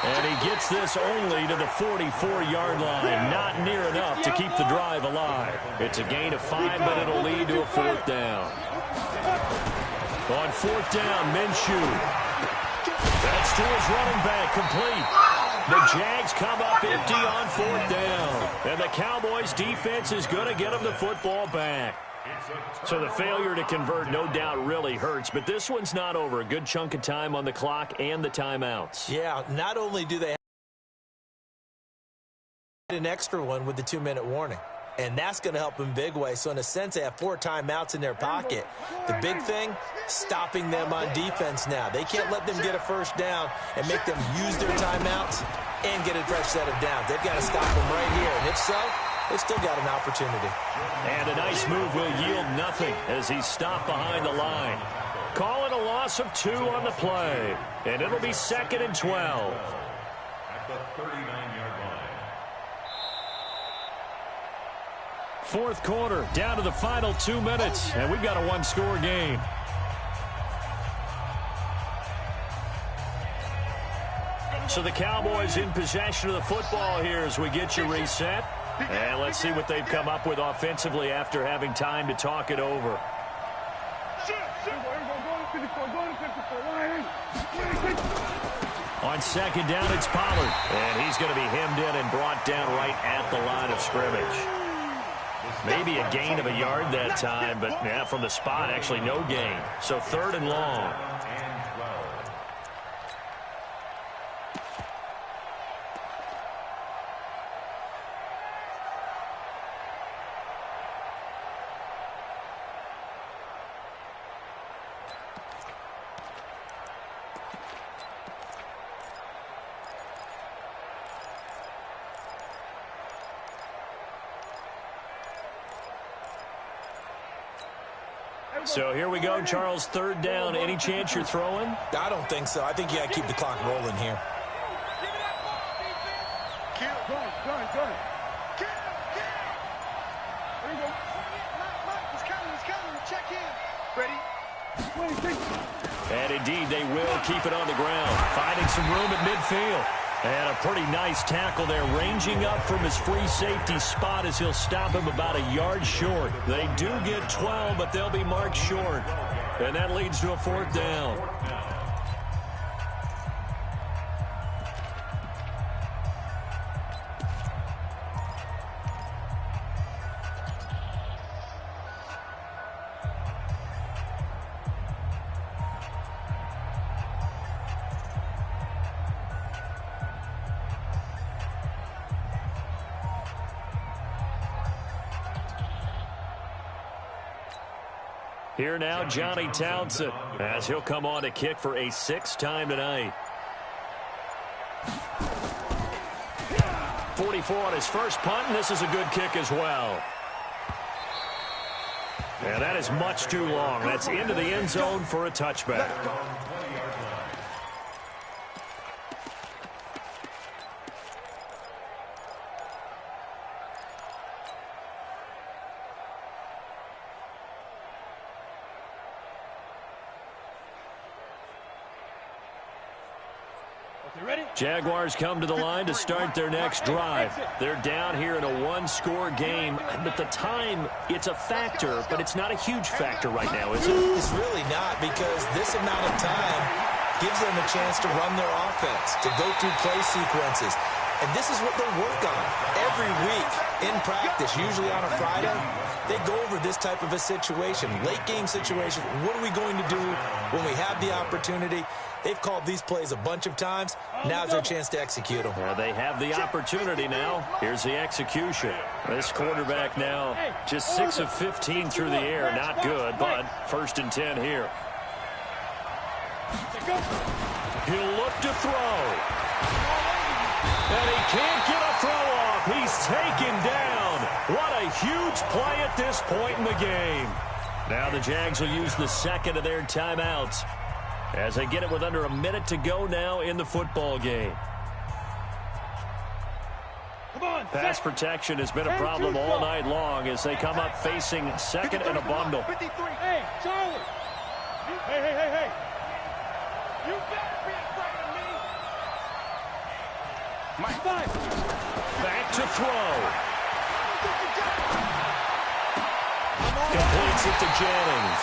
And he gets this only to the 44-yard line. Not near enough to keep the drive alive. It's a gain of 5, but it'll lead to a 4th down. On 4th down, Minshew. That's to his running back, complete. The Jags come up empty on 4th down. And the Cowboys defense is going to get them the football back. So the failure to convert no doubt really hurts, but this one's not over. A good chunk of time on the clock and the timeouts. Yeah, not only do they have an extra one with the 2-minute warning, and that's going to help in big way. So in a sense, they have 4 timeouts in their pocket. The big thing, stopping them on defense now. They can't let them get a first down and make them use their timeouts and get a fresh set of downs. They've got to stop them right here, and if so, they've still got an opportunity. And a nice move will yield nothing as he's stopped behind the line. Calling a loss of 2 on the play. And it'll be 2nd and 12. At the 39-yard line. 4th quarter, down to the final 2 minutes. And we've got a 1-score game. So the Cowboys in possession of the football here as we get you reset. And let's see what they've come up with offensively after having time to talk it over. On 2nd down, it's Pollard. And he's going to be hemmed in and brought down right at the line of scrimmage. Maybe a gain of a yard that time, but yeah, from the spot, actually no gain. So 3rd and long. So here we go, Charles, 3rd down. Any chance you're throwing? I don't think so. I think you got to keep the clock rolling here. And indeed, they will keep it on the ground, finding some room at midfield. And a pretty nice tackle there, ranging up from his free safety spot as he'll stop him about a yard short. They do get 12, but they'll be marked short. And that leads to a 4th down. Here now, Johnny Townsend, as he'll come on to kick for a 6th time tonight. 44 on his first punt, and this is a good kick as well. And that is much too long. That's into the end zone for a touchback. Jaguars come to the line to start their next drive. They're down here in a 1-score game, but the time, it's a factor, but it's not a huge factor right now, is it? It's really not, because this amount of time gives them a chance to run their offense, to go through play sequences. And this is what they'll work on every week in practice, usually on a Friday. They go over this type of a situation, late-game situation. What are we going to do when we have the opportunity? They've called these plays a bunch of times. Now's their chance to execute them. They have the opportunity now. Here's the execution. This quarterback now just 6 of 15 through the air. Not good, but 1st and 10 here. He'll look to throw. And he can't get a throw off. He's taken down. What a huge play at this point in the game. Now the Jags will use the 2nd of their timeouts as they get it with under a minute to go now in the football game. Pass protection has been a problem all night long as they come up facing 2nd and a bundle. Hey, Charlie. Hey. You better be afraid of me. Back to throw. Completes it to Jennings.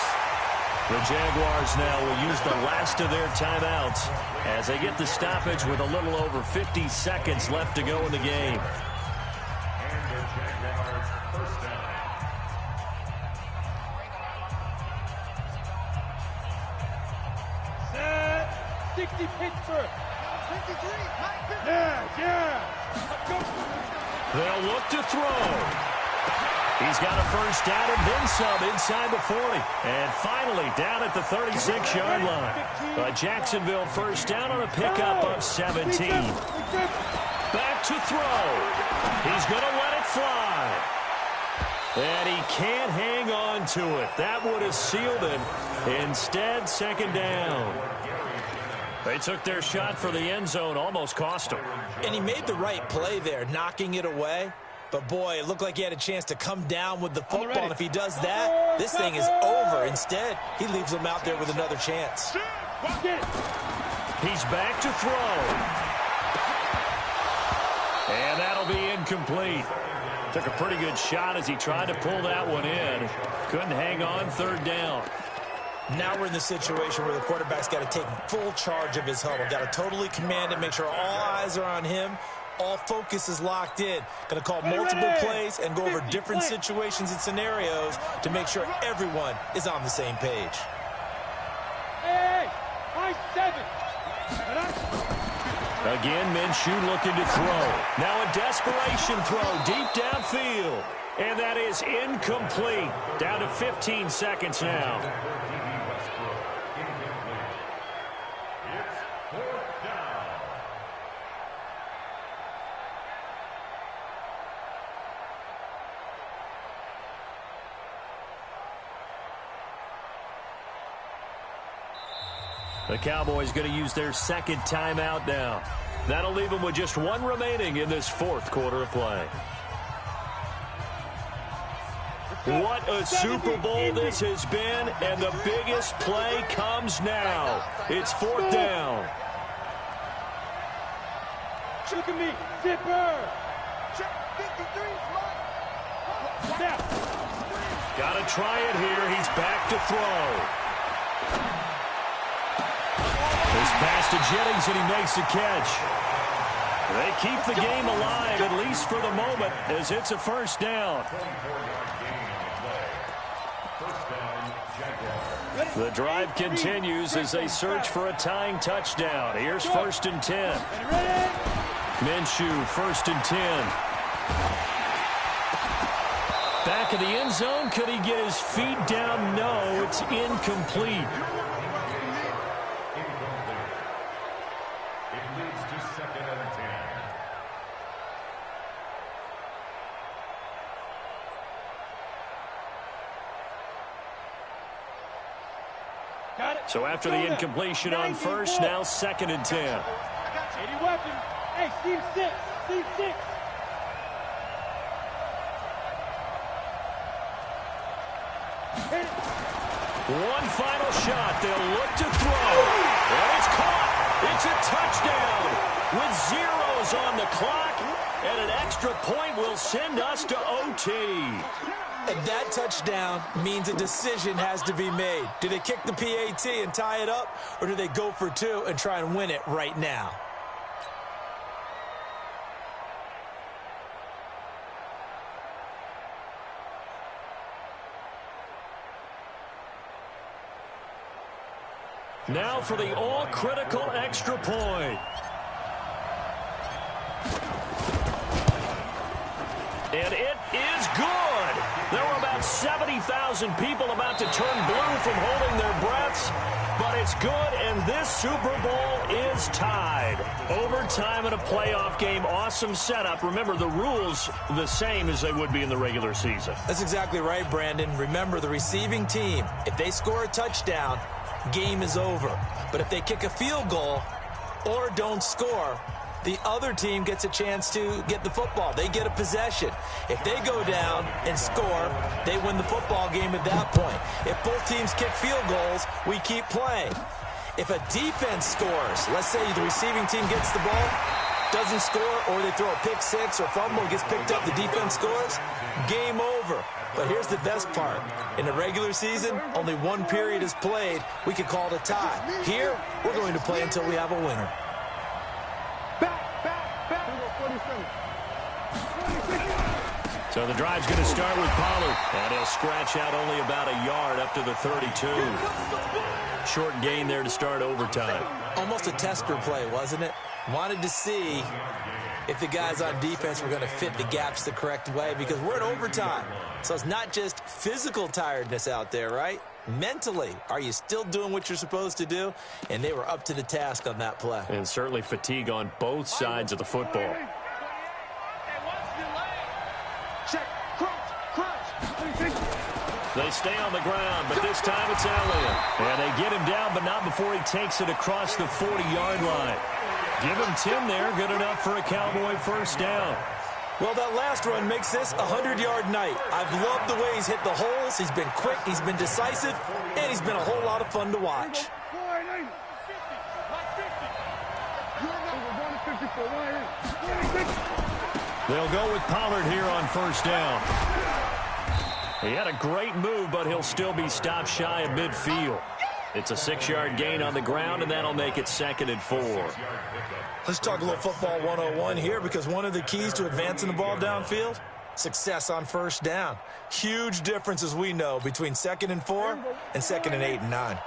The Jaguars now will use the last of their timeouts as they get the stoppage with a little over 50 seconds left to go in the game. And the Jaguars first down. Set. 60 Pittsburgh. 53. Yeah. They'll look to throw. He's got a first down and then some inside the 40. And finally down at the 36-yard line. A Jacksonville first down on a pickup of 17. Back to throw. He's going to let it fly. And he can't hang on to it. That would have sealed it. Instead, second down. They took their shot for the end zone, almost cost him. And he made the right play there, knocking it away. But, boy, it looked like he had a chance to come down with the football. And if he does that, this thing is over. Instead, he leaves him out there with another chance. He's back to throw. And that'll be incomplete. Took a pretty good shot as he tried to pull that one in. Couldn't hang on, third down. Now we're in the situation where the quarterback's got to take full charge of his huddle. Got to totally command it, make sure all eyes are on him. All focus is locked in. Going to call multiple plays and go over different situations and scenarios to make sure everyone is on the same page. Hey, high 7. Again, Minshew looking to throw. Now a desperation throw deep downfield. And that is incomplete. Down to 15 seconds now. The Cowboys going to use their second timeout now. That'll leave them with just one remaining in this fourth quarter of play. What a Super Bowl this has been, and the biggest play comes now. It's fourth down. Look at me, zipper. Got to try it here. He's back to throw. This pass to Jennings, and he makes the catch. They keep the game alive, at least for the moment, as it's a first down. The drive continues as they search for a tying touchdown. Here's first and 10. Minshew, first and 10. Back in the end zone. Could he get his feet down? No, it's incomplete. So after the incompletion on first, now second and 10. 80 weapon. Hey, Steve 6. Steve 6. One final shot. They'll look to throw. And it's caught. It's a touchdown with zeros on the clock. And an extra point will send us to OT. And that touchdown means a decision has to be made. Do they kick the PAT and tie it up, or do they go for two and try and win it right now? Now for the all-critical extra point. And it is good. There were about 70,000 people about to turn blue from holding their breaths. But it's good, and this Super Bowl is tied. Overtime in a playoff game, awesome setup. Remember, the rules the same as they would be in the regular season. That's exactly right, Brandon. Remember, the receiving team, if they score a touchdown, game is over. But if they kick a field goal or don't score, the other team gets a chance to get the football. They get a possession. If they go down and score, they win the football game at that point. If both teams kick field goals, we keep playing. If a defense scores, let's say the receiving team gets the ball, doesn't score, or they throw a pick six or fumble, gets picked up, the defense scores, game over. But here's the best part. In the regular season, only one period is played. We could call it a tie. Here, we're going to play until we have a winner. So the drive's going to start with Pollard, and he'll scratch out only about a yard up to the 32. Short gain there to start overtime. Almost a tester play, wasn't it? Wanted to see if the guys on defense were going to fit the gaps the correct way, because we're in overtime. So it's not just physical tiredness out there, right? Mentally, are you still doing what you're supposed to do? And they were up to the task on that play. And certainly fatigue on both sides of the football. They stay on the ground, but this time it's Elliott. And they get him down, but not before he takes it across the 40-yard line. Give him 10 there, good enough for a Cowboy first down. Well, that last run makes this a 100-yard night. I've loved the way he's hit the holes. He's been quick, he's been decisive, and he's been a whole lot of fun to watch. They'll go with Pollard here on first down. He had a great move, but he'll still be stopped shy of midfield. It's a 6-yard gain on the ground, and that'll make it 2nd and 4. Let's talk a little football 101 here, because one of the keys to advancing the ball downfield, success on first down. Huge difference, as we know, between 2nd and 4 and 2nd and 8 and 9.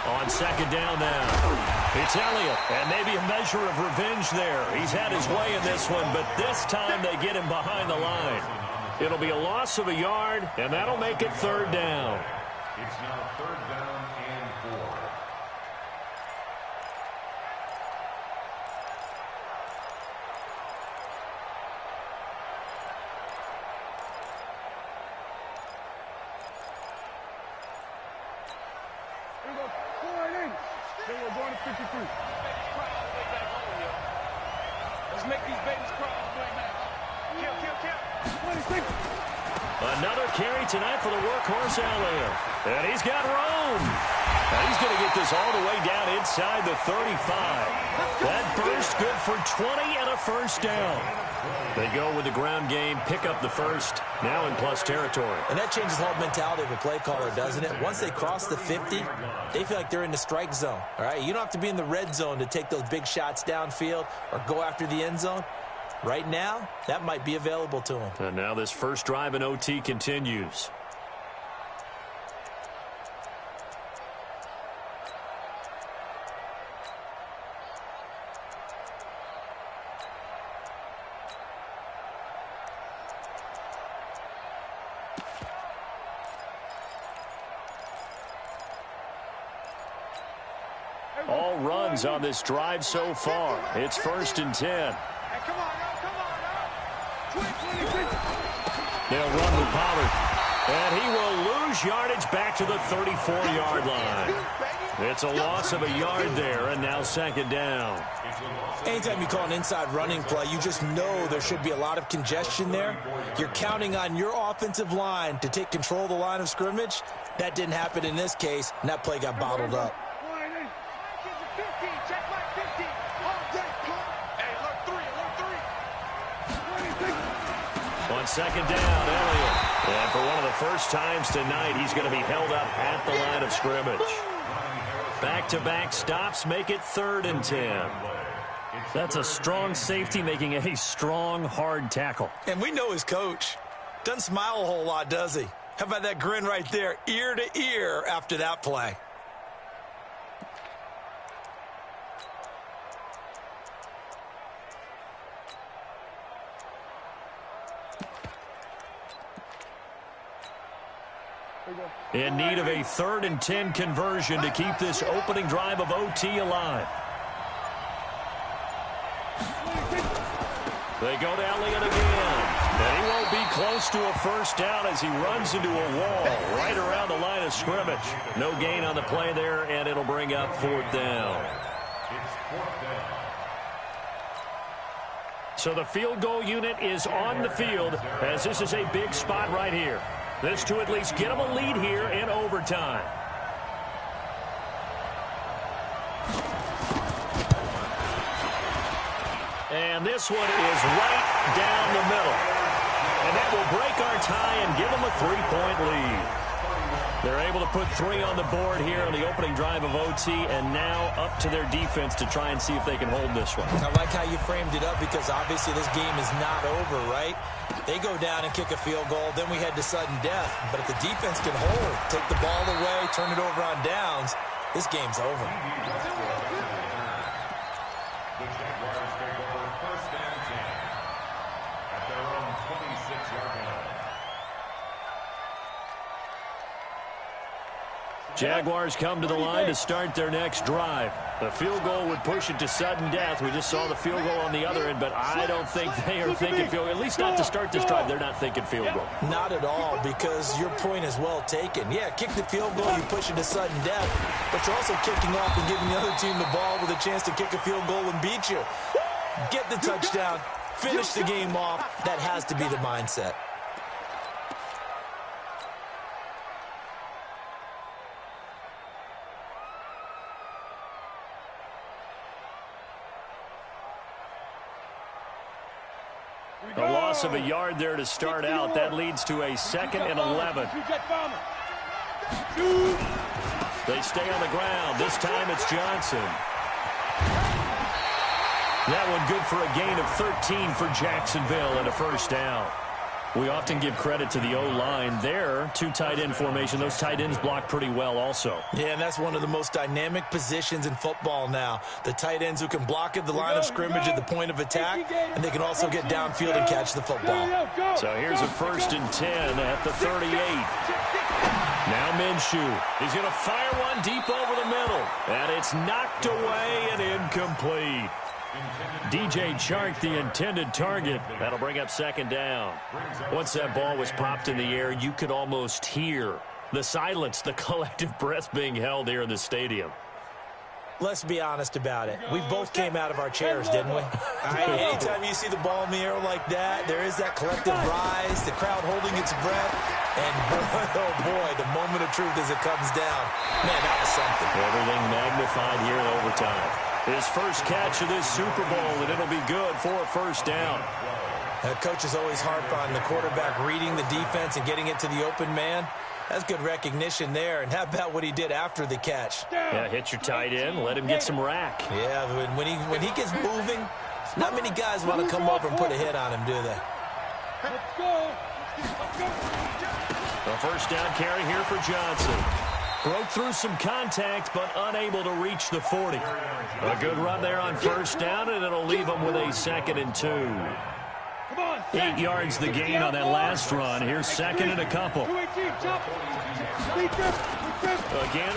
On 2nd down now, it's Elliott, and maybe a measure of revenge there. He's had his way in this one, but this time they get him behind the line. It'll be a loss of a yard, and that'll make it 3rd down. It's now 3rd down and 4. Let's make these babies cry all the way back. Kill. Another carry tonight for the workhorse Elliott. And he's got room. And he's going to get this all the way down inside the 35. That burst good for 20 and a first down. They go with the ground game, pick up the first, now in plus territory. And that changes the whole mentality of a play caller, doesn't it? Once they cross the 50, they feel like they're in the strike zone. All right, you don't have to be in the red zone to take those big shots downfield or go after the end zone. Right now, that might be available to them. And now this first drive in OT continues. All runs on this drive so far. It's 1st and 10. They'll run with Pollard. And he will lose yardage back to the 34-yard line. It's a loss of a yard there, and now 2nd down. Anytime you call an inside running play, you just know there should be a lot of congestion there. You're counting on your offensive line to take control of the line of scrimmage. That didn't happen in this case, and that play got bottled up. On 2nd down, Elliott. And for one of the first times tonight, he's going to be held up at the line of scrimmage. Back-to-back stops make it 3rd and 10. That's a strong safety making a strong, hard tackle. And we know his coach. Doesn't smile a whole lot, does he? How about that grin right there, ear to ear after that play? In need of a 3rd and 10 conversion to keep this opening drive of OT alive. They go to Elliott again. And he won't be close to a first down as he runs into a wall right around the line of scrimmage. No gain on the play there, and it'll bring up 4th down. So the field goal unit is on the field as this is a big spot right here. This to at least get them a lead here in overtime. And this one is right down the middle. And that will break our tie and give them a 3-point lead. They're able to put 3 on the board here on the opening drive of OT, and now up to their defense to try and see if they can hold this one. I like how you framed it up because obviously this game is not over, right? They go down and kick a field goal, then we head to sudden death. But if the defense can hold, take the ball away, turn it over on downs, this game's over. The Jaguars take over first and 10 at their own 26-yard line. Jaguars come to the line to start their next drive. The field goal would push it to sudden death. We just saw the field goal on the other end, but I don't think they are thinking field goal. At least not to start this drive. They're not thinking field goal. Not at all, because your point is well taken. Yeah, kick the field goal, you push it to sudden death, but you're also kicking off and giving the other team the ball with a chance to kick a field goal and beat you. Get the touchdown, finish the game off. That has to be the mindset. A loss of a yard there to start out. That leads to a 2nd and 11. They stay on the ground. This time it's Johnson. That one good for a gain of 13 for Jacksonville and a first down. We often give credit to the O-line there. 2 tight end formation. Those tight ends block pretty well also. Yeah, and that's one of the most dynamic positions in football now. The tight ends who can block at the line of scrimmage at the point of attack, and they can also get downfield and catch the football. So here's a 1st and 10 at the 38. Now Minshew. He's going to fire one deep over the middle. And it's knocked away and incomplete. DJ Chark, the intended target. That'll bring up 2nd down. Once that ball was popped in the air, you could almost hear the silence, the collective breath being held here in the stadium. Let's be honest about it. We both came out of our chairs, didn't we? Anytime you see the ball in the air like that, there is that collective rise, the crowd holding its breath, and boy, oh boy, the moment of truth as it comes down. Man, that was something. Everything magnified here in overtime. His first catch of this Super Bowl, and it'll be good for a first down. Coaches always harp on the quarterback reading the defense and getting it to the open man. That's good recognition there. And how about what he did after the catch? Yeah, hit your tight end, let him get some rack. Yeah, when he gets moving, not many guys want to come over and put a hit on him, do they? Let's go. A first down carry here for Johnson. Broke through some contact, but unable to reach the 40. A good run there on first down, and it'll leave them with a 2nd and 2. 8 yards the gain on that last run. Here's 2nd and a couple. Again,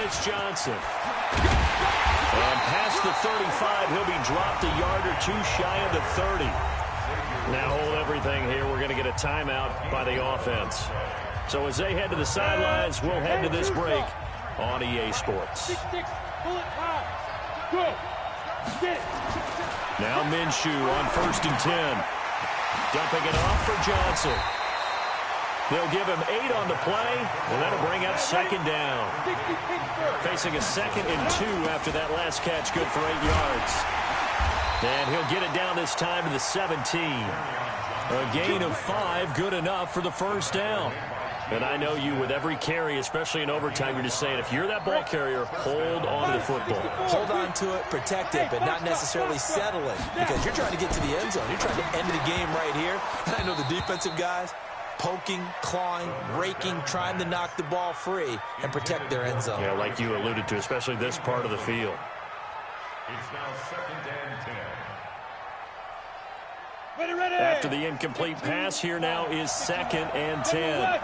it's Johnson. And past the 35, he'll be dropped a yard or 2 shy of the 30. Now hold everything here. We're going to get a timeout by the offense. So as they head to the sidelines, we'll head to this break on EA Sports. Now Minshew on 1st and 10. Dumping it off for Johnson. They'll give him 8 on the play, and that'll bring up 2nd down. Facing a 2nd and 2 after that last catch, good for 8 yards. And he'll get it down this time to the 17. A gain of 5, good enough for the first down. And I know you, with every carry, especially in overtime, you're just saying, if you're that ball carrier, hold on to the football. Hold on to it, protect it, but not necessarily settle it, because you're trying to get to the end zone. You're trying to end the game right here. And I know the defensive guys poking, clawing, raking, trying to knock the ball free and protect their end zone. Yeah, like you alluded to, especially this part of the field. It's now 2nd and 10. Ready. After the incomplete pass, here now is 2nd and 10.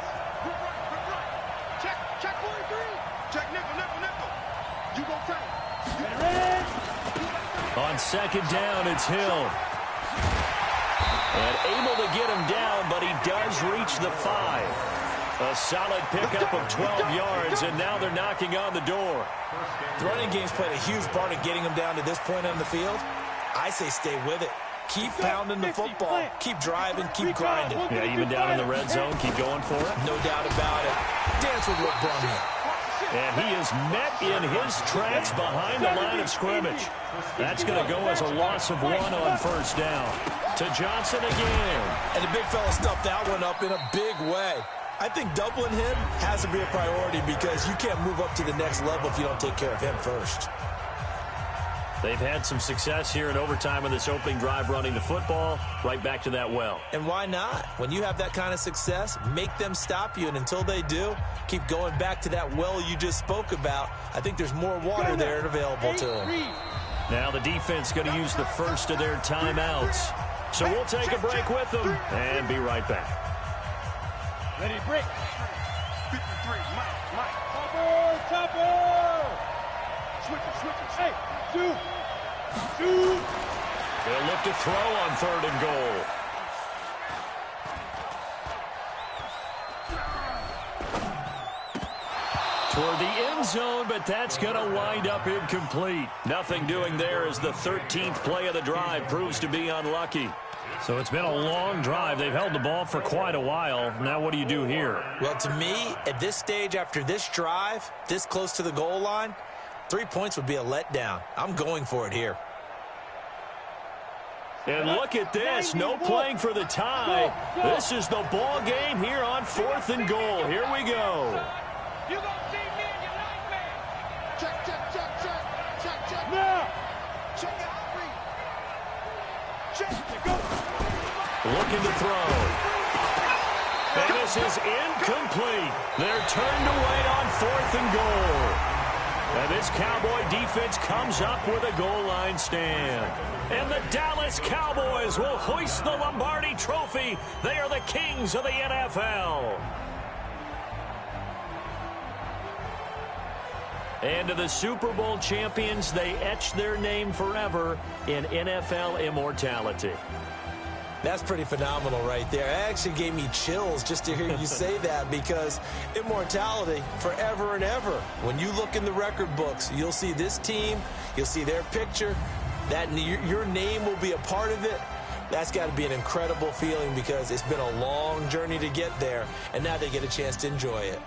Check 43. Check nickel. You go take. On 2nd down, it's Hill. And able to get him down, but he does reach the 5. A solid pickup of 12 yards, and now they're knocking on the door. The running game's played a huge part of getting them down to this point on the field. I say stay with it. Keep pounding the football. Keep driving. Keep grinding. Yeah, even down in the red zone, keep going for it. No doubt about it. Dance with what brung you. And he is met in his tracks behind the line of scrimmage. That's going to go as a loss of 1 on first down. To Johnson again. And the big fella stuffed that one up in a big way. I think doubling him has to be a priority because you can't move up to the next level if you don't take care of him first. They've had some success here in overtime in this opening drive running the football. Right back to that well. And why not? When you have that kind of success, make them stop you. And until they do, keep going back to that well you just spoke about. I think there's more water there and available to them. Now the defense going to use the first of their timeouts. So we'll take a break with them and be right back. Ready to break. 53, Mike. Topper. Switch. Hey, shoot. They'll look to throw on 3rd and goal. Toward the end zone, but that's going to wind up incomplete. Nothing doing there as the 13th play of the drive proves to be unlucky. So it's been a long drive. They've held the ball for quite a while. Now what do you do here? Well, to me, at this stage, after this drive, this close to the goal line, 3 points would be a letdown. I'm going for it here. And look at this. No playing for the tie. This is the ball game here on 4th and goal. Here we go. You gonna see me in your nightmare. Check. Now. Check out. Check. Go. Looking to throw. And this is incomplete. They're turned away on 4th and goal. And this Cowboy defense comes up with a goal line stand. And the Dallas Cowboys will hoist the Lombardi Trophy. They are the kings of the NFL. And to the Super Bowl champions, they etch their name forever in NFL immortality. That's pretty phenomenal right there. It actually gave me chills just to hear you say that because immortality forever and ever. When you look in the record books, you'll see this team, you'll see their picture, that your name will be a part of it. That's got to be an incredible feeling because it's been a long journey to get there, and now they get a chance to enjoy it.